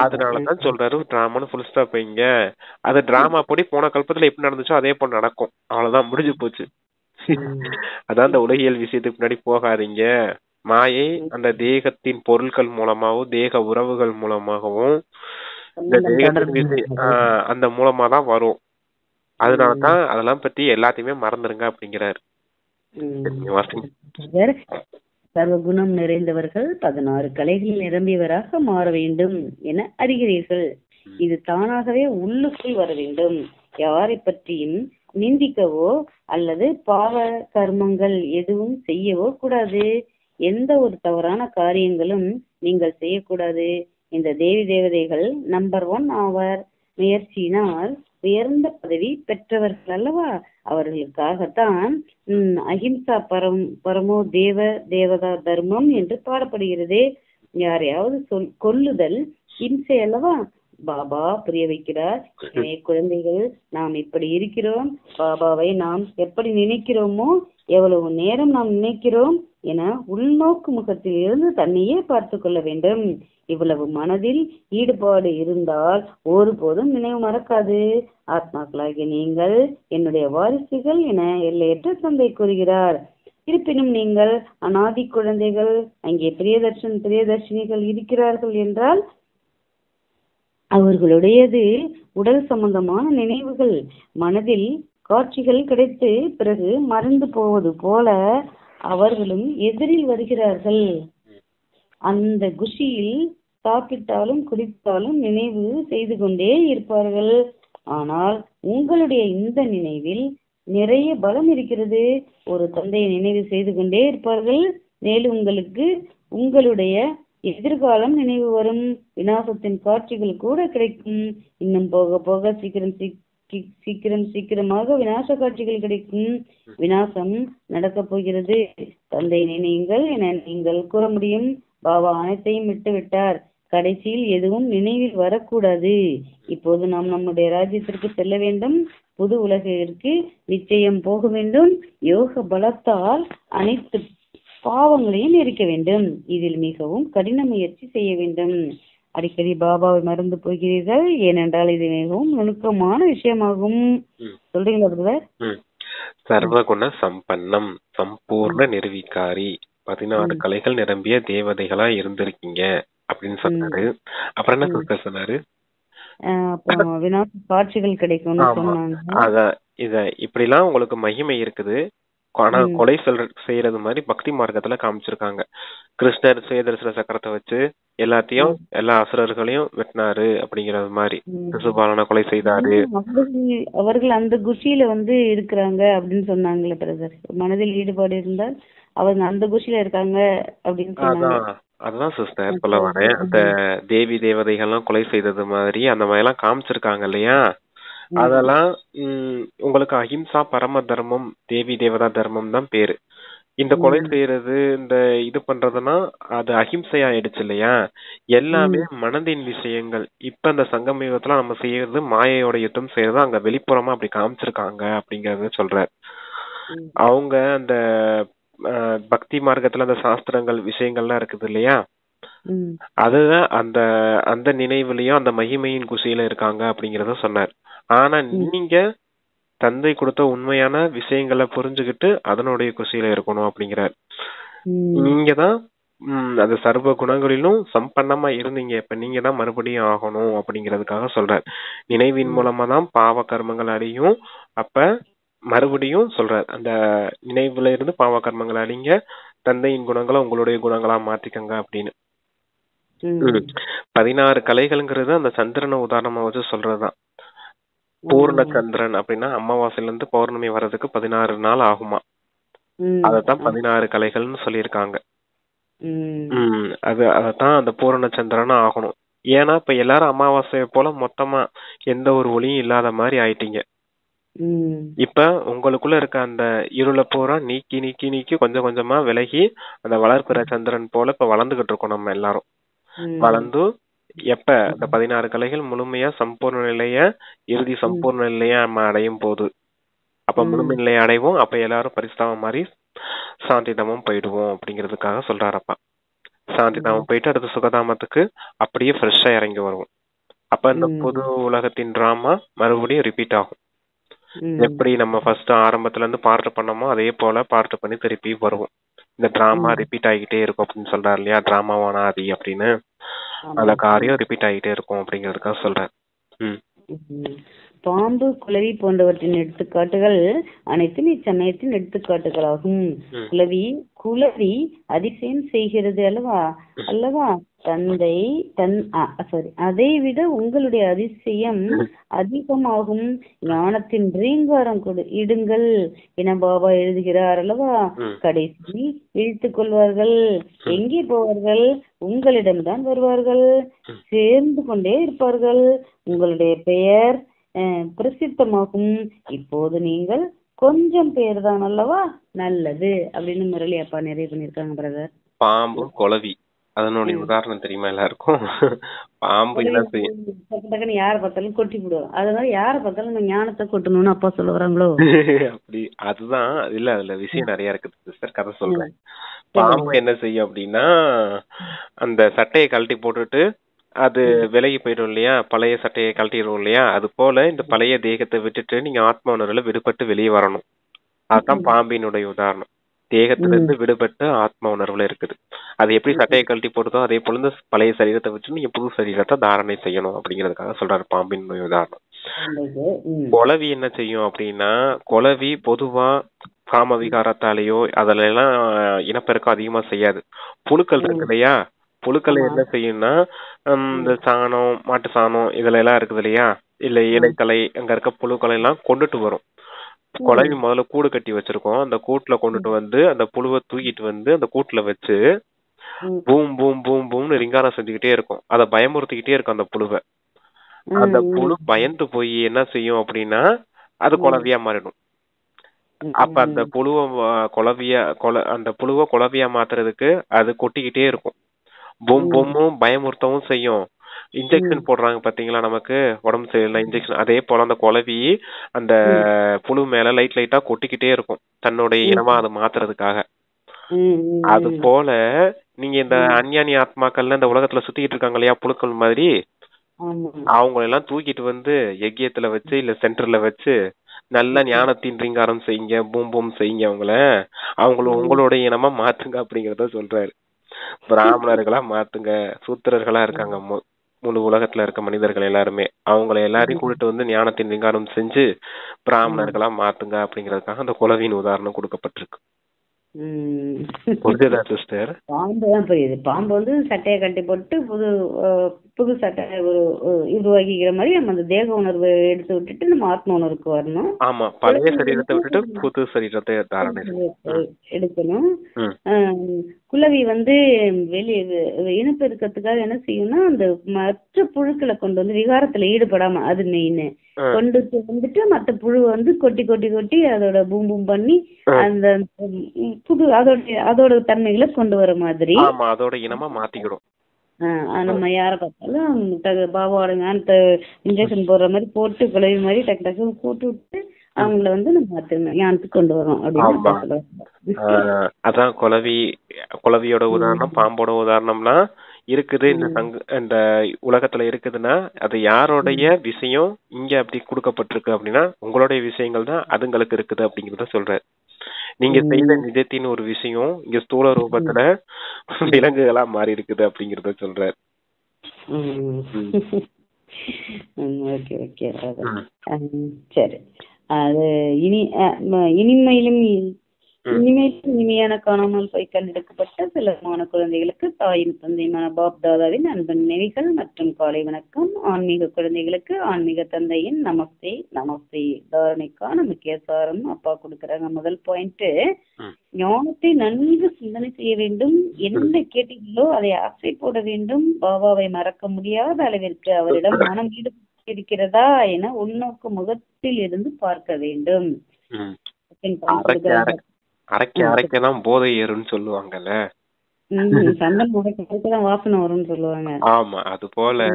அதனாலதான் சொல்றாரு டிராமான்னு ஃபுல் ஸ்டாப் வைங்க. அது டிராமா படி போன கல்பத்துல எப்படி நடந்துச்சோ அதே போல நடக்கும், அவ்வளவுதான், முடிஞ்சு போச்சு. அதான் அந்த உலகியல் விஷயத்துக்கு முன்னாடி போகாதீங்க. மாயை அந்த தேகத்தின் பொருட்கள் மூலமாகவும் தேக உறவுகள் மூலமாகவும் இந்த தேகத்தின் அந்த மூலமா தான் வரும். அதனாலதான் அதெல்லாம் பத்தி எல்லாத்தையுமே மறந்துருங்க அப்படிங்கிறாரு. சர்வகுணம் நிறைந்தவர்கள் 16 கலைகளில் நிரம்பியவராக மாற வேண்டும் என அறிகிறீர்கள். இது தானாகவே உள்ளுக்குள் வர வேண்டும். யாரை பற்றியும் நிந்திக்கவோ அல்லது பாவ கர்மங்கள் எதுவும் செய்யவோ கூடாது. எந்த ஒரு தவறான காரியங்களும் நீங்கள் செய்யக்கூடாது. இந்த தேவி தேவதைகள் நம்பர் 1 ஆவர். முயற்சியினால் உயர்ந்த பதவி பெற்றவர்கள் அல்லவா? அவர்களுக்காகத்தான் அஹிம்சா பரமோ தேவதா தர்மம் என்று பாடப்படுகிறது. யாரையாவது கொல்லுதல் இம்சை அல்லவா? பாபா புரிய வைக்கிறார். எனவே குழந்தைகள், நாம் இப்படி இருக்கிறோம், பாபாவை நாம் எப்படி நினைக்கிறோமோ, எவ்வளவு நேரம் நாம் நினைக்கிறோம் என உள்நோக்கு முகத்தில் இருந்து தன்னையே பார்த்து கொள்ள வேண்டும். இவ்வளவு மனதில் ஈடுபாடு இருந்தால் ஒருபோதும் நினைவு மறக்காது. ஆத்மாக்களாகிய நீங்கள் என்னுடைய வாரிசுகள் என எல்லையற்ற தந்தை கூறுகிறார். இருப்பினும் நீங்கள் அனாதி குழந்தைகள், அங்கே பிரியதர்ஷினிகள் இருக்கிறார்கள் என்றால் அவர்களுடையது உடல் சம்பந்தமான நினைவுகள். மனதில் காட்சிகள் கிடைத்து பிறகு மறந்து போவது போல அவர்களும் எதிரில் வருகிறார்கள். அந்த குஷியில் சாப்பிட்டாலும் குடித்தாலும் நினைவு செய்து கொண்டே இருப்பார்கள். ஆனால் உங்களுடைய இந்த நினைவில் நிறைய பலம் இருக்கிறது. ஒரு தந்தையை நினைவு செய்து கொண்டே இருப்பார்கள். மேலும் உங்களுக்கு உங்களுடைய எதிர்காலம் நினைவு வரும். விநாசத்தின் காட்சிகள் கூட கிடைக்கும். இன்னும் போக போக சீக்கிரமாக விநாச காட்சிகள் கிடைக்கும். விநாசம் நடக்க போகிறது. தந்தை நினைவுங்கள் என நீங்கள் கூற முடியும். பாபா அனைத்தையும் விட்டு விட்டார். கடைசியில் எதுவும் நினைவில் வரக்கூடாது. இப்போது நாம் நம்முடைய ராஜ்யத்திற்கு செல்ல வேண்டும். புது உலகிற்கு நிச்சயம் போக வேண்டும். யோக பலத்தால் அனைத்து பாவங்களையும் எரிக்க வேண்டும். இதில் மிகவும் கடின முயற்சி செய்ய வேண்டும். அடிக்கடி பாபாவை மறந்து போகிறீர்கள், ஏனென்றால் இது மிகவும் நுணுக்கமான விஷயமாகும். சொல்றீங்களா பிரதர்? சர்வகுண சம்பன்னம், சம்பூர்ண நிர்விகாரி, 14 கலைகள் நிரம்பிய தேவதைகளா இருந்திருக்கீங்க அப்படின்னு சொன்னாரு. அப்புறம் என்ன சிஸ்டர் சொன்னாரு? விநாச காட்சிகள் கிடைக்கும் சொன்னாங்க. இப்படி எல்லாம் உங்களுக்கு மகிமை இருக்குது. ஆனா கொலை செய்யறது மாதிரி பக்தி மார்க்கத்துல காமிச்சிருக்காங்க. கிருஷ்ணர் சுயதர்சன சக்கரத்தை வச்சு எல்லா அசுரர்களையும் வெட்டினாரு அப்படிங்கறது மாதிரி. சிசுபாலனை கொலை செய்தாரு. அவர்கள் அந்த குஷியில இருக்கிறாங்க அப்படின்னு சொன்னாங்களே பிரதர். மனதில் ஈடுபாடு இருந்தால் அவங்க அந்த குஷியில இருக்காங்க அப்படின்னு சொன்னாங்க. அதுதான் சிஸ்டர் சொல்ல வரேன். அந்த தேவி தேவதைகள்லாம் கொலை செய்தது மாதிரி அந்த மாதிரி எல்லாம் காமிச்சிருக்காங்க இல்லையா? அதெல்லாம் உங்களுக்கு அஹிம்சா பரம தர்மம், தேவி தேவதா தர்மம் தான் பேரு. இந்த கொலை செய்யறது, இந்த இது பண்றதுன்னா அது அஹிம்சையா ஆயிடுச்சு இல்லையா? எல்லாமே மனதின் விஷயங்கள். இப்ப இந்த சங்கமயுகத்துல நம்ம செய்யறது மாயையோட யுத்தம் செய்யறது அங்க வெளிப்புறமா அப்படி காமிச்சிருக்காங்க அப்படிங்கறத சொல்றாரு. அவங்க அந்த பக்தி மார்க்கத்துல அந்த சாஸ்திரங்கள் விஷயங்கள்லாம் இருக்குது இல்லையா? அதுதான் அந்த அந்த நினைவுலயும் அந்த மகிமையின் குஷியில இருக்காங்க அப்படிங்கறத சொன்னார். ஆனா நீங்க தந்தை கொடுத்த உண்மையான விஷயங்களை புரிஞ்சுக்கிட்டு அதனுடைய குஷியில இருக்கணும் அப்படிங்கிறார். நீங்கதான் அது சர்வ குணங்களிலும் சம்பன்னமா இருந்தீங்க. இப்ப நீங்க தான் மறுபடியும் ஆகணும் அப்படிங்கறதுக்காக சொல்றார். நினைவின் மூலமா தான் பாவ கர்மங்கள் அழியும். அப்ப மறுபடியும் சொல்றார், அந்த நினைவுல இருந்து பாவ கர்மங்கள் அழிங்க, தந்தையின் குணங்களை உங்களுடைய குணங்களா மாத்திக்கங்க அப்படின்னு. 16 கலைகள்ங்கிறது அந்த சந்திரனை உதாரணமா வச்சு சொல்றதுதான். பூர்ண சந்திரன் அப்படின்னா அமாவாசையில இருந்து பௌர்ணமி வர்றதுக்கு 16 நாள் ஆகுமா. அதத்தான் 16 கலைகள்னு சொல்லியிருக்காங்க. அதத்தான் அந்த பூரண சந்திரனா ஆகணும். ஏன்னா இப்ப எல்லாரும் அமாவாசையை போல மொத்தமா எந்த ஒரு ஒளியும் இல்லாத மாதிரி ஆயிட்டீங்க. இப்ப உங்களுக்குள்ள இருக்க அந்த இருளை பூரா நீக்கி நீக்கி நீக்கி கொஞ்சம் கொஞ்சமா விலகி அந்த வளர்க்கிற சந்திரன் போல இப்ப வளர்ந்துகிட்டு இருக்கோம். நம்ம எல்லாரும் வளர்ந்து எப்ப அந்த 16 கலைகள் முழுமையா சம்பூர்ண நிலைய, இறுதி சம்பூர்ண நிலைய நம்ம அடையும் போது, அப்ப முழுமை நிலையை அடைவோம். அப்ப எல்லாரும் பரிசுத்தாமம் மாதிரி சாந்திதாமம் போயிடுவோம் அப்படிங்கிறதுக்காக சொல்றாரப்பா. சாந்திதாமம் போயிட்டு அடுத்த சுகதாமத்துக்கு அப்படியே ஃப்ரெஷ்ஷா இறங்கி வருவோம். அப்ப இந்த புது உலகத்தின் டிராமா மறுபடியும் ரிப்பீட் ஆகும். எப்படி நம்ம ஃபர்ஸ்ட் ஆரம்பத்துல இருந்து பார்ட் பண்ணோமோ அதே போல பார்ட் பண்ணி திருப்பி வருவோம். இந்த டிராமா ரிப்பீட் ஆகிட்டே இருக்கும் அப்படின்னு சொல்றாரு இல்லையா? டிராமாவானா அது அப்படின்னு அந்த காரியம் ரிப்பீட் ஆகிட்டே இருக்கும் அப்படிங்கிறதுக்காக சொல்றேன். பாம்பு, குளவி போன்றவற்றின் எடுத்துக்காட்டுகள் அனைத்தும் இச்சமயத்தின் எடுத்துக்காட்டுகளாகும். குளவி அதிசயம் செய்கிறது அல்லவா? தந்தை அதை விட உங்களுடைய அதிசயம் அதிகமாகும், ஞானத்தின் ரீங்காரம் இடுங்கள் என பாபா எழுதுகிறார் அல்லவா. கடைசி இழுத்துக் கொள்வார்கள், எங்கே போவார்கள்? உங்களிடம்தான் வருவார்கள், சேர்ந்து கொண்டே இருப்பார்கள், உங்களுடைய பெயர் பிரசித்தமாகும். இப்போது நீங்கள் கொஞ்சம் பேர் தான் அல்லவா, நல்லது அப்படின்னு முரளி அப்பா நிறைய பண்ணிருக்காங்க பிரதர். பாம்பு குளவி அதனுடைய உதாரணம் தெரியுமா எல்லாருக்கும்? பாம்பு என்ன செய்யும், யார பார்த்தாலும் கொட்டி விடுவோம், அதனால யார பார்த்தாலும் நம்ம ஞானத்தை கொட்டணும்னு அப்பா சொல்ல வராங்களோ. அப்படி அதுதான் இல்ல, அதுல விஷயம் நிறைய இருக்குது சிஸ்டர், கதை சொல்றேன். பாம்பு என்ன செய்யும் அப்படின்னா, அந்த சட்டையை கழட்டி போட்டுட்டு அது விலகி போயிடும் இல்லையா, பழைய சட்டையை கழட்டிடும் இல்லையா, அது போல இந்த பழைய தேகத்தை விட்டுட்டு நீங்க ஆத்ம உணர்வுல விடுபட்டு வெளியே வரணும். அதுதான் பாம்பினுடைய உதாரணம். தேகத்துல இருந்து விடுபட்டு ஆத்ம உணர்வுல இருக்குது. அது எப்படி சட்டையை கழட்டி போட்டதோ அதே போல இந்த பழைய சரீரத்தை வச்சு நீங்க புது சரீரத்தை தாரணை செய்யணும் அப்படிங்கறதுக்காக சொல்றாரு பாம்பினுடைய உதாரணம். குளவி என்ன செய்யும் அப்படின்னா, குளவி பொதுவா காம விகாரத்தாலேயோ அதுல எல்லாம் இனப்பெருக்கம் அதிகமா செய்யாது. புழுக்கள் இருக்கு இல்லையா, புழுக்களை என்ன செய்யும்னா இந்த சாணம், மாட்டு சாணம் இதுல எல்லாம் இருக்குது இல்லையா, இல்ல இலைத்தலை அங்க இருக்க புழுக்களை எல்லாம் கொண்டுட்டு வரும். குளவி முதல்ல கூடு கட்டி வச்சிருக்கோம், அந்த கூட்டுல கொண்டுட்டு வந்து அந்த புழுவை தூக்கிட்டு வந்து அந்த கூட்டுல வச்சு பூம் பூம் பூம் பூம்னு ரிங்காரம் செஞ்சுக்கிட்டே இருக்கும். அதை பயமுறுத்திக்கிட்டே இருக்கும் அந்த புழுவை. அந்த புழு பயந்து போய் என்ன செய்யும் அப்படின்னா அது குளவியா மாறிடும். அப்ப அந்த புழுவை அந்த புழுவை குளவியா மாத்துறதுக்கு அது கொட்டிக்கிட்டே இருக்கும். பூம் பூமும் பயமுறுத்தவும் செய்யும். இன்ஜெக்ஷன் போடுறாங்க பாத்தீங்களா நமக்கு உடம்பு சரியில்லை இன்ஜெக்ஷன், அதே போல அந்த குளவி அந்த புழு மேல லைட்டா கொட்டிக்கிட்டே இருக்கும் தன்னுடைய இனமா அதை மாத்துறதுக்காக. அது போல நீங்க இந்த அஞ்ஞானி ஆத்மாக்கள்ல இந்த உலகத்துல சுத்திக்கிட்டு இருக்காங்க இல்லையா புழுக்கள் மாதிரி, அவங்க எல்லாம் தூக்கிட்டு வந்து யஜ்யத்துல வச்சு இல்ல சென்டர்ல வச்சு நல்ல ஞானத்தின் ரீங்காரம் செய்யுங்க, பூம் பூம் செய்யுங்க, உங்களோட இனமா மாத்துங்க அப்படிங்கறத சொல்றாரு. பிராமணர்களா மாத்துங்க, சூத்திரர்களா இருக்காங்க முழு உலகத்துல இருக்க மனிதர்கள் எல்லாருமே, அவங்களை எல்லாரையும் கூட்டிட்டு வந்து ஞானத்தின் ரீங்காரம் செஞ்சு பிராமணர்களா மாத்துங்க அப்படிங்கறதுக்காக அந்த குளவியின் உதாரணம் கொடுக்கப்பட்டிருக்கு. புரியுதா சிஸ்டர்? பாம்புதான் புரியுது. பாம்பு வந்து சட்டையை கட்டி போட்டு புது சட்டை உருவாக்கிக்கிற மாதிரி நம்ம அந்த தேக உணர்வை எடுத்து விட்டுட்டு நம்ம ஆத்ம உணர்வுக்கு வரணும். ஆமா, பழைய சரீரத்தை விட்டுட்டு புது சரீரத்தை எடுக்கணும். குளவி வந்து வெளியே இனப்பெருக்கத்துக்காக என்ன செய்யும்னா அந்த மற்ற புழுக்களை கொண்டு வந்து விகாரத்துல ஈடுபடாம அது மெயின் கொண்டு வந்துட்டு மற்ற புழு வந்து கொட்டி கொட்டி கொட்டி அதோட பூம் பூம் பண்ணி அந்த புது அதோட தன்மைகளை கொண்டு வர மாதிரி அதோட இனமா மாத்திக்கிடும். நம்ம யார பார்த்தாலும் பாபாவோட ஞானத்தை இன்ஜெக்ஷன் போடுற மாதிரி போட்டு குளவி மாதிரி டக்கு டக்கு கூட்டு விட்டு அவங்கள வந்து நம்ம ஞானத்துக்கு கொண்டு வரோம் அப்படின்னு. அதான் குளவியோட உதாரணம், பாம்போட உதாரணம்லாம் இருக்குது இந்த உலகத்துல இருக்குதுன்னா அது யாரோடைய விஷயம் இங்க அப்படி கொடுக்கப்பட்டிருக்கு அப்படின்னா உங்களுடைய விஷயங்கள் தான் அதுங்களுக்கு இருக்குது அப்படிங்கறத சொல்ற. நீங்க செய்த நிஜத்தின் ஒரு விஷயம் இங்க ஸ்தூல ரூபத்துல விலங்குகளா மாறி இருக்குது அப்படிங்கறத சொல்ற. சரி, அது இனிமையிலும் இனிமையான காணாமல் போய் கண்டெடுக்கப்பட்ட சிலமான குழந்தைகளுக்கு தாயின் தந்தையான பாப் தாதாவின் அன்பன் நினைவுகள் மற்றும் காலை வணக்கம். ஆன்மீக குழந்தைகளுக்கு ஆன்மீக தந்தையின் நமஸ்தே நமஸ்தே. தாரணைக்கான முக்கிய சாரம் அப்பா கொடுக்கறாங்க. முதல் பாயிண்ட், ஞானத்தை நன்கு சிந்தனை செய்ய வேண்டும். என்ன கேட்டீங்களோ அதை ஆசை போட வேண்டும். பாபாவை மறக்க முடியாத அளவிற்கு அவரிடம் மனம் ஈடுபட்டிருக்கிறதா என உள்நோக்கு முகத்தில் இருந்து பார்க்க வேண்டும். அரைக்கதான் போதை ஏறுன்னு சொல்லுவாங்கல்ல, வாசனை வரும்னு சொல்லுவாங்க. ஆமா, அது போல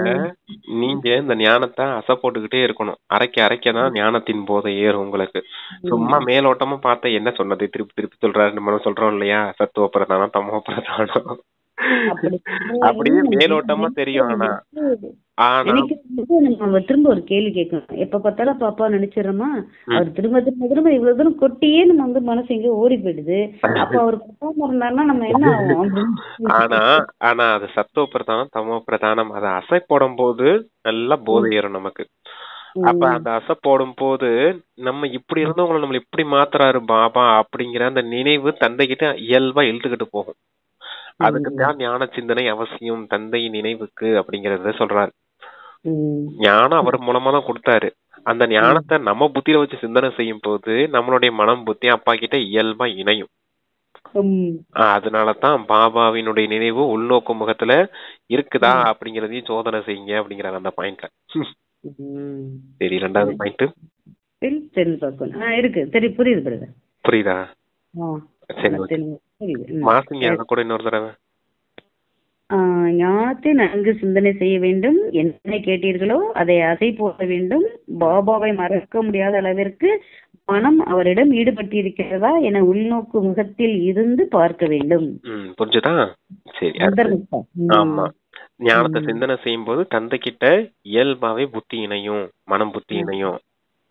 நீங்க இந்த ஞானத்தை அசை போட்டுக்கிட்டே இருக்கணும். அரைக்கதான் ஞானத்தின் போதை ஏறும் உங்களுக்கு. சும்மா மேலோட்டமா பார்த்தா என்ன சொன்னது திருப்பி திருப்பி சொல்றாரு நம்ம சொல்றோம் இல்லையா, சத்துவ பிரதானம் தமோ பிரதானம் அப்படியே மேலோட்டமா தெரியும். நம்ம திரும்ப ஒரு கேள்வி கேட்கணும். எப்ப பார்த்தாலும் பாப்பா நினைச்சிடறோமா, அவர் திரும்ப திரும்ப திரும்ப இவ்வளவு தூரம் கொட்டியே நம்ம வந்து மனசு எங்கேயோ ஓடி போயிடுது. அப்ப அவர் கொட்டாம இருந்தாருன்னா நம்ம என்ன ஆகும்? ஆனா அது சத்துவ பிரதானம் தமோ பிரதானம் அதை அசை போடும் போது நல்லா போதை ஏறும் நமக்கு. அப்ப அந்த அசை போடும் போது நம்ம இப்படி இருந்தவங்களை நம்மள இப்படி மாத்துறாரு பாபா அப்படிங்கிற அந்த நினைவு தந்தைகிட்ட இயல்பா இழுத்துக்கிட்டு போகும். அதுக்குத்தான் ஞான சிந்தனை அவசியம் தந்தையின் நினைவுக்கு அப்படிங்கறத சொல்றாரு. ஞானம் அவர் மூலமா தான் கொடுத்தாரு. அந்த ஞானத்தை நம்ம புத்தியில வச்சு சிந்தனை செய்யும் போது நம்மளுடைய மனம் புத்தி அப்பா கிட்ட இயல்பா இணையும். அதனாலதான் பாபாவினுடைய நினைவு உள்நோக்கு முகத்துல இருக்குதா அப்படிங்கறதையும் சோதனை செய்யுங்க அப்படிங்கிறாங்க அந்த பாயிண்ட்ல. சரி, 2வது பாயிண்ட் இருக்கு. புரியுதா? சரி, மாசுங்க அத கூட இன்னொரு தடவை. ஞானத்தை நன்கு சிந்தனை செய்ய வேண்டும். என்ன கேட்டீர்களோ அதை அதை போட வேண்டும். பாபாவை மறக்க முடியாத அளவிற்கு மனம் அவரிடம் ஈடுபட்டிருக்கிறதா என உள்நோக்கு முகத்தில் இருந்து பார்க்க வேண்டும். புரிஞ்சுதா? சரி. ஆமா, ஞானத்தை சிந்தனை செய்யும் போது தந்தை கிட்ட இயல்பாவே புத்தி இணையும், மனம் புத்தி இணையும்.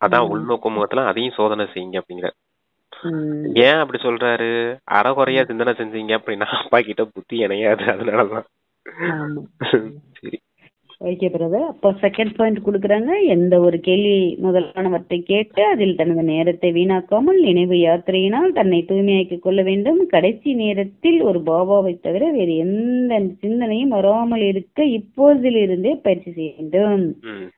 அதான் உள்நோக்கு முகத்துல அதையும் சோதனை செய்யுங்க அப்படிங்கிற. ஏன் அப்படி சொல்றாரு? அறகுறையா சிந்தனை செஞ்சீங்க அப்படின்னா அப்பா கிட்ட புத்தி இணையாது. அதனாலதான். சரி, ஓகே பிரதர். அப்போ செகண்ட் பாயிண்ட் கொடுக்குறாங்க. எந்த ஒரு கேள்வி முதலானவற்றை கேட்டு அதில் தனது நேரத்தை வீணாக்காமல் நினைவு யாத்திரையினால் தன்னை தூய்மையாக்கிக் கொள்ள வேண்டும். கடைசி நேரத்தில் ஒரு பாபாவை தவிர வேறு எந்த சிந்தனையும் வராமல் இருக்க இப்போதிலிருந்தே பயிற்சி செய்ய வேண்டும்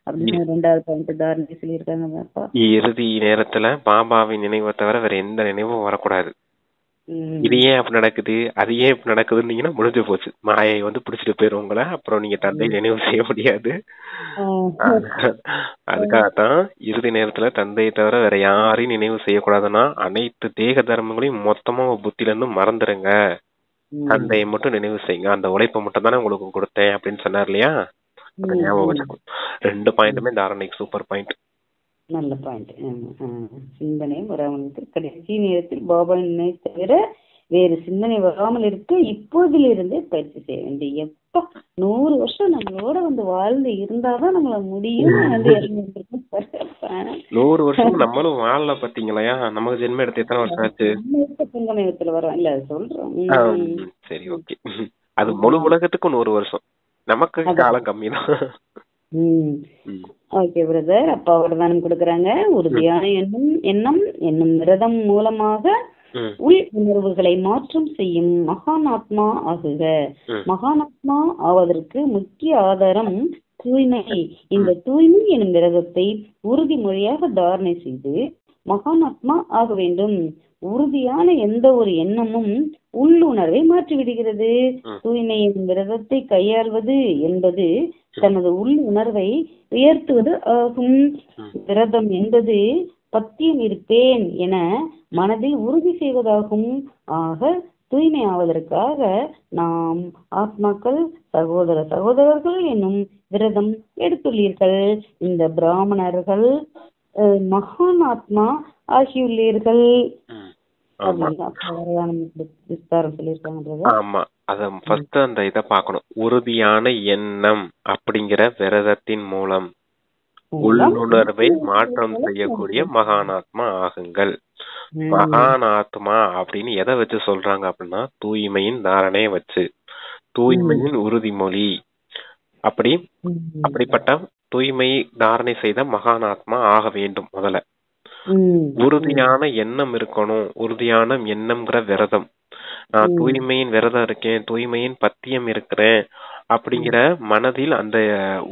அப்படின்னு 2வது பாயிண்ட் தாரணை சொல்லியிருக்காங்க. இறுதி நேரத்துல பாபாவின் நினைவை தவிர வேற எந்த நினைவும் வரக்கூடாது. இது ஏன் அப்படி நடக்குது, அது ஏன் இப்படி நடக்குதுன்னீங்கன்னா முடிஞ்சு போச்சு. மாயை பிடிச்சிட்டு போயிரும் உங்களை. அப்புறம் நீங்க தந்தை நினைவு செய்ய முடியாது. அதுக்காகத்தான் இறுதி நேரத்துல தந்தையை தவிர வேற யாரையும் நினைவு செய்யக்கூடாதுன்னா அனைத்து தேக தர்மங்களையும் மொத்தமா புத்தில இருந்து மறந்துடுங்க. தந்தையை மட்டும் நினைவு செய்யுங்க. அந்த உழைப்பை மட்டும் தானே உங்களுக்கு கொடுத்தேன் அப்படின்னு சொன்னார் இல்லையா? ஞாபகம் வச்சுக்கணும். 2 பாயிண்ட்டுமே தாரணைக்கு சூப்பர் பாயிண்ட். நல்ல பாயிண்ட். சிந்தனை வராமல் கடைசி நேரத்தில் பாபா நினை தவிர வேறு சிந்தனை வராமல் இருக்க இப்போதிலிருந்தே பயிற்சி செய்ய வேண்டிய. எப்ப 100 வருஷம் நம்மளோட வாழ்ந்து இருந்தாதான் நம்மள முடியும். 100 வருஷம் நம்மளும் வாழல பாத்தீங்களா? நமக்கு ஜென்மம் எடுத்து எத்தனை வருஷம் ஆச்சு? சிங்கமயத்துல வரோம் இல்ல சொல்றோம். சரி, ஓகே. அது முழு உலகத்துக்கு 100 வருஷம். நமக்கு காலம் கம்மி தான். Okay brother. அப்பா வரதானம் கொடுக்கறாங்க. உறுதியான எண்ணம் என்னும் விரதம் மூலமாக உள் உணர்வுகளை மாற்றம் செய்யும் மகானாத்மா ஆகுக. மகானாத்மா ஆவதற்கு முக்கிய ஆதாரம் தூய்மை. இந்த தூய்மை எனும் விரதத்தை உறுதிமொழியாக தாரணை செய்து மகானாத்மா ஆக வேண்டும். உறுதியான எந்த ஒரு எண்ணமும் உள்ளுணர்வை மாற்றிவிடுகிறது. தூய்மையின் விரதத்தை கையாள்வது என்பது தனது உள் உணர்வை உயர்த்துவது ஆகும். விரதம் என்பது பத்தியம் இருப்பேன் என மனதில் உறுதி செய்வதாகும். ஆக தூய்மை ஆவதற்காக நாம் ஆத்மாக்கள் சகோதரர்கள் என்னும் விரதம் எடுத்துள்ளீர்கள். இந்த பிராமணர்கள் மகானாத்மா ஆகியுள்ளீர்கள். ஆமா, அத ஃபர்ஸ்ட் அந்த இத பார்க்கணும். உறுதியான எண்ணம் அப்படிங்கிற விரதத்தின் மூலம் உள்ளுணர்வை மாற்றம் செய்யக்கூடிய மகானாத்மா ஆகுங்கள். மகானாத்மா அப்படின்னு எதை வச்சு சொல்றாங்க அப்படின்னா தூய்மையின் தாரணையை வச்சு, தூய்மையின் உறுதிமொழி. அப்படிப்பட்ட தூய்மை தாரணை செய்த மகானாத்மா ஆக வேண்டும். முதல்ல உறுதியான எண்ணம் இருக்கணும். உறுதியான எண்ணம்ங்கிற விரதம். நான் தூய்மையின் விரதம் இருக்கேன், தூய்மையின் பத்தியம் இருக்கிறேன் அப்படிங்கிற மனதில் அந்த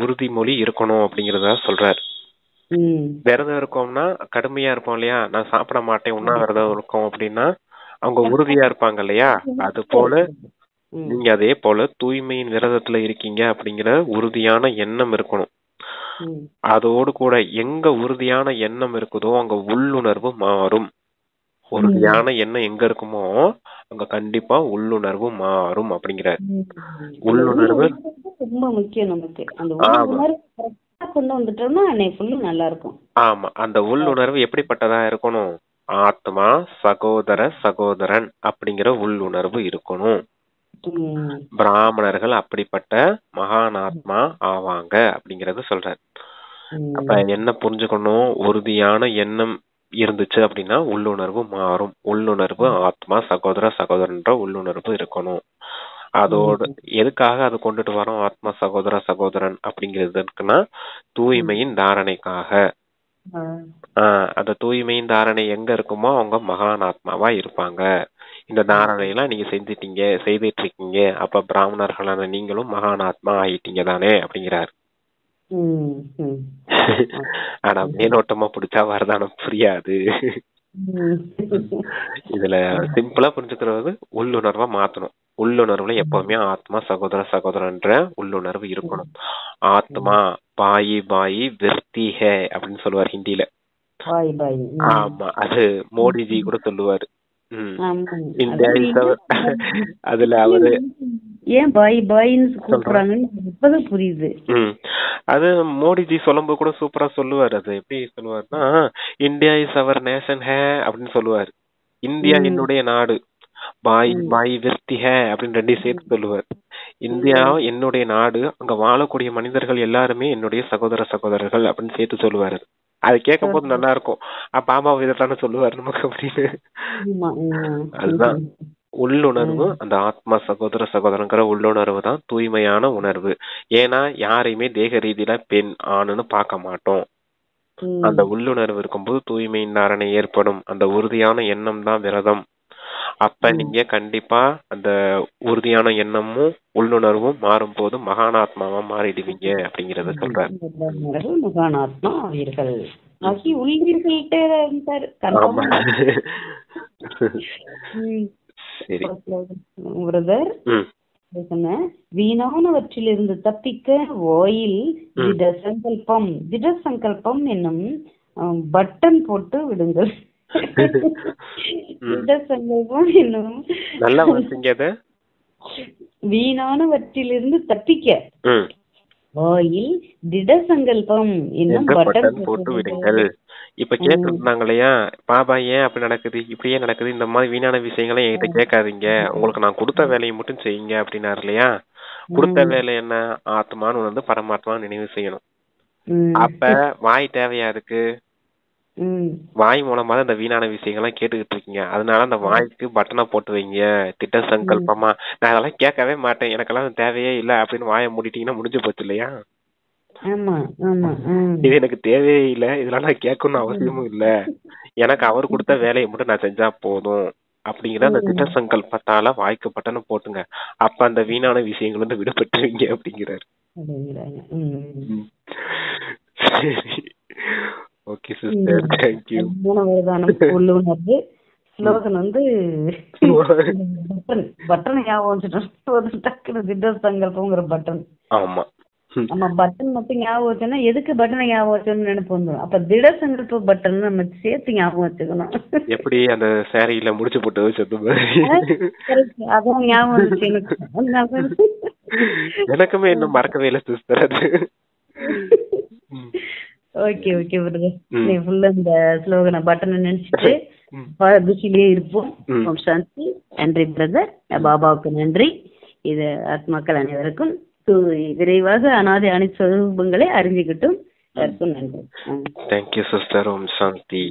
உறுதிமொழி இருக்கணும் அப்படிங்கறத சொல்றாரு. விரதம் இருக்கோம்னா கடுமையா இருப்போம் இல்லையா? நான் சாப்பிட மாட்டேன் உண்ணாவிரதம் இருக்கோம் அப்படின்னா அவங்க உறுதியா இருப்பாங்க இல்லையா? அது போல நீங்க அதே போல தூய்மையின் விரதத்துல இருக்கீங்க அப்படிங்கிற உறுதியான எண்ணம் இருக்கணும். அதோடு கூட எங்க உறுதியான எண்ணம் இருக்குதோ அங்க உள்ளுணர்வு மாறும். உறுதியான எண்ணம் எங்க இருக்குமோ அங்க கண்டிப்பா உள்ளுணர்வு மாறும் அப்படிங்கிற உள்ளுணர்வு ரொம்ப முக்கியம் நமக்கு. கொண்டு வந்துட்டோம்னா நல்லா இருக்கும். ஆமா, அந்த உள்ளுணர்வு எப்படிப்பட்டதா இருக்கணும்? ஆத்மா சகோதரன் அப்படிங்கிற உள்ளுணர்வு இருக்கணும். பிராமணர்கள் அப்படிப்பட்ட மகானாத்மா ஆவாங்க அப்படிங்கறது சொல்றாரு. அப்ப என்ன புரிஞ்சுக்கணும்? உறுதியான எண்ணம் இருந்துச்சு அப்படின்னா உள்ளுணர்வு மாறும். உள்ளுணர்வு ஆத்மா சகோதரன்ற உள்ளுணர்வு இருக்கணும். அதோட எதுக்காக அதை கொண்டுட்டு வரோம்? ஆத்மா சகோதரன் அப்படிங்கிறதுக்குன்னா தூய்மையின் தாரணைக்காக. அந்த தூய்மையின் தாரணை எங்க இருக்குமோ அவங்க மகானாத்மாவா இருப்பாங்க. இந்த தாரணையெல்லாம் நீங்க செய்துட்டு இருக்கீங்க, அப்ப பிராமணர்களான நீங்களும் மகானாத்மா ஆயிட்டீங்க தானே அப்படிங்கிறாரு. ஆனா மேலோட்டமா பிடிச்சா வரதானம் புரியாது. இதுல சிம்பிளா புரிஞ்சுக்கிறது உள்ளுணர்வா மாத்தணும். உள்ளுணர்வுல எப்பவுமே ஆத்மா சகோதரன்ற உள்ளுணர்வு இருக்கணும். ஆத்மா பாயி பாயி விருத்தி ஹே அப்படின்னு சொல்லுவார் ஹிந்தில. ஆமா, அது மோடிஜி கூட சொல்லுவாரு. அதுல அவரு ஏன் பாய் பாய்னு கூப்பிடுறாங்கன்னு புரியுது. அது மோடிஜி சொல்லும்போது கூட சூப்பரா சொல்லுவாரு. அது எப்படி சொல்லுவாருன்னா, இந்தியா இஸ் அவர் நேஷன் ஹே அப்படின்னு சொல்லுவாரு. இந்தியா என்னுடைய நாடு, பாய் பாய் விருத்தி ஹே அப்படின்னு ரெண்டையும் சேர்த்து சொல்லுவார். இந்தியா என்னுடைய நாடு, அங்க வாழக்கூடிய மனிதர்கள் எல்லாருமே என்னுடைய சகோதரர்கள் அப்படின்னு சேர்த்து சொல்லுவாரு. அது கேட்கும் போது நல்லா இருக்கும். பாபா விதத்தான சொல்லுவாரு நமக்கு அப்படின்னு. அதுதான் உள்ளுணர்வு. அந்த ஆத்மா சகோதரங்கிற உள்ளுணர்வு தான் தூய்மையான உணர்வு. ஏன்னா யாரையுமே தேக ரீதியில பெண் ஆணுன்னு பார்க்க மாட்டோம். அந்த உள்ளுணர்வு இருக்கும்போது தூய்மையின் தாரணை ஏற்படும். அந்த உறுதியான எண்ணம் தான் விரதம். அப்ப நீங்க கண்டிப்பா அந்த உறுதியான எண்ணமும் உள்ளுணர்வும் மாறும் போது மகானாத்மாவா மாறிடுவீங்க அப்படிங்கறத சொல்றாரு. மகானாத்மா ஆவீர்கள். சரி பிரதர், வீணானவற்றிலிருந்து தப்பிக்க வாயில் திடசங்கல்பம் என்னும் பட்டன் போட்டு விடுங்கள். திடசங்கல்பம் என்னும் நல்லா வாசிங்க. வீணானவற்றிலிருந்து தப்பிக்க வாயில் திடசங்கல்பம் என்னும் பட்டன் போட்டு விடுங்கள். இப்ப கேட்டுருந்தாங்க இல்லையா, பாபா ஏன் அப்படி நடக்குது, இப்படியே நடக்குது, இந்த மாதிரி வீணான விஷயங்களை என்கிட்ட கேட்காதீங்க, உங்களுக்கு நான் கொடுத்த வேலையை மட்டும் செய்யுங்க அப்படின்னாரு இல்லையா. கொடுத்த வேலை என்ன? ஆத்மான்னு வந்து பரமாத்மா நினைவு செய்யணும். அப்ப வாய் தேவையா இருக்கு? வாய் மூலமா தான் இந்த வீணான விஷயங்கள்லாம் கேட்டுக்கிட்டு இருக்கீங்க. அதனால அந்த வாய்க்கு பட்டனை போட்டு வைங்க. திட்ட சங்கல்பமா நான் அதெல்லாம் கேட்கவே மாட்டேன், எனக்கெல்லாம் தேவையே இல்லை அப்படின்னு வாயை மூடிட்டீங்கன்னா முடிஞ்சு போச்சு இல்லையா. இது எனக்கு தேவையே இல்லை, இதெல்லாம் நான் கேட்கணும்னு அவசியமும் இல்ல, எனக்கு அவர் கொடுத்த வேலையை மட்டும் நான் செஞ்சா போதும் அப்படிங்கிற அந்த திட்ட சங்கல்பத்தால வாய்க்கு பட்டனை போட்டுங்க. அப்ப அந்த வீணான விஷயங்கள் வந்து விடுபட்டுருவீங்க அப்படிங்கிறாரு. Okay sister, thank you. உள்ளுணர்வு ஸ்லோகன் வந்து பட்டன் ஞாபகம் வச்சுட்டோம். டக்குனு திட்ட சங்கல்பம்ங்கிற பட்டன். ஆமா, நம்ம பட்டன் மட்டும் ஞாபகம் வச்சோம்னா எதுக்கு பட்டனை ஞாபகம் வச்சோம்னு நினைப்பு வந்துடும். அப்ப திட சங்கல்ப பட்டன் நம்ம சேர்த்து ஞாபகம் வச்சுக்கணும். எப்படி அந்த சாரியில முடிச்சு போட்டு வச்சது அதான் ஞாபகம் வந்துச்சு எனக்கு. எனக்குமே இன்னும் மறக்கவே இல்லை சிஸ்டர் அது. ஓகே ஓகே பிரதர், நீ ஃபுல்லா இந்த ஸ்லோகனை பட்டனை நினைச்சிட்டு பிஸிலே இருப்போம். சாந்தி. நன்றி பிரதர், பாபாவுக்கு நன்றி. இது ஆத்மாக்கள் அனைவருக்கும் விரைவாக அனாதை அனைத்து சொரூபங்களை அறிஞ்சுக்கிட்டும். நன்றி. Thank you sister. ஓம் சாந்தி.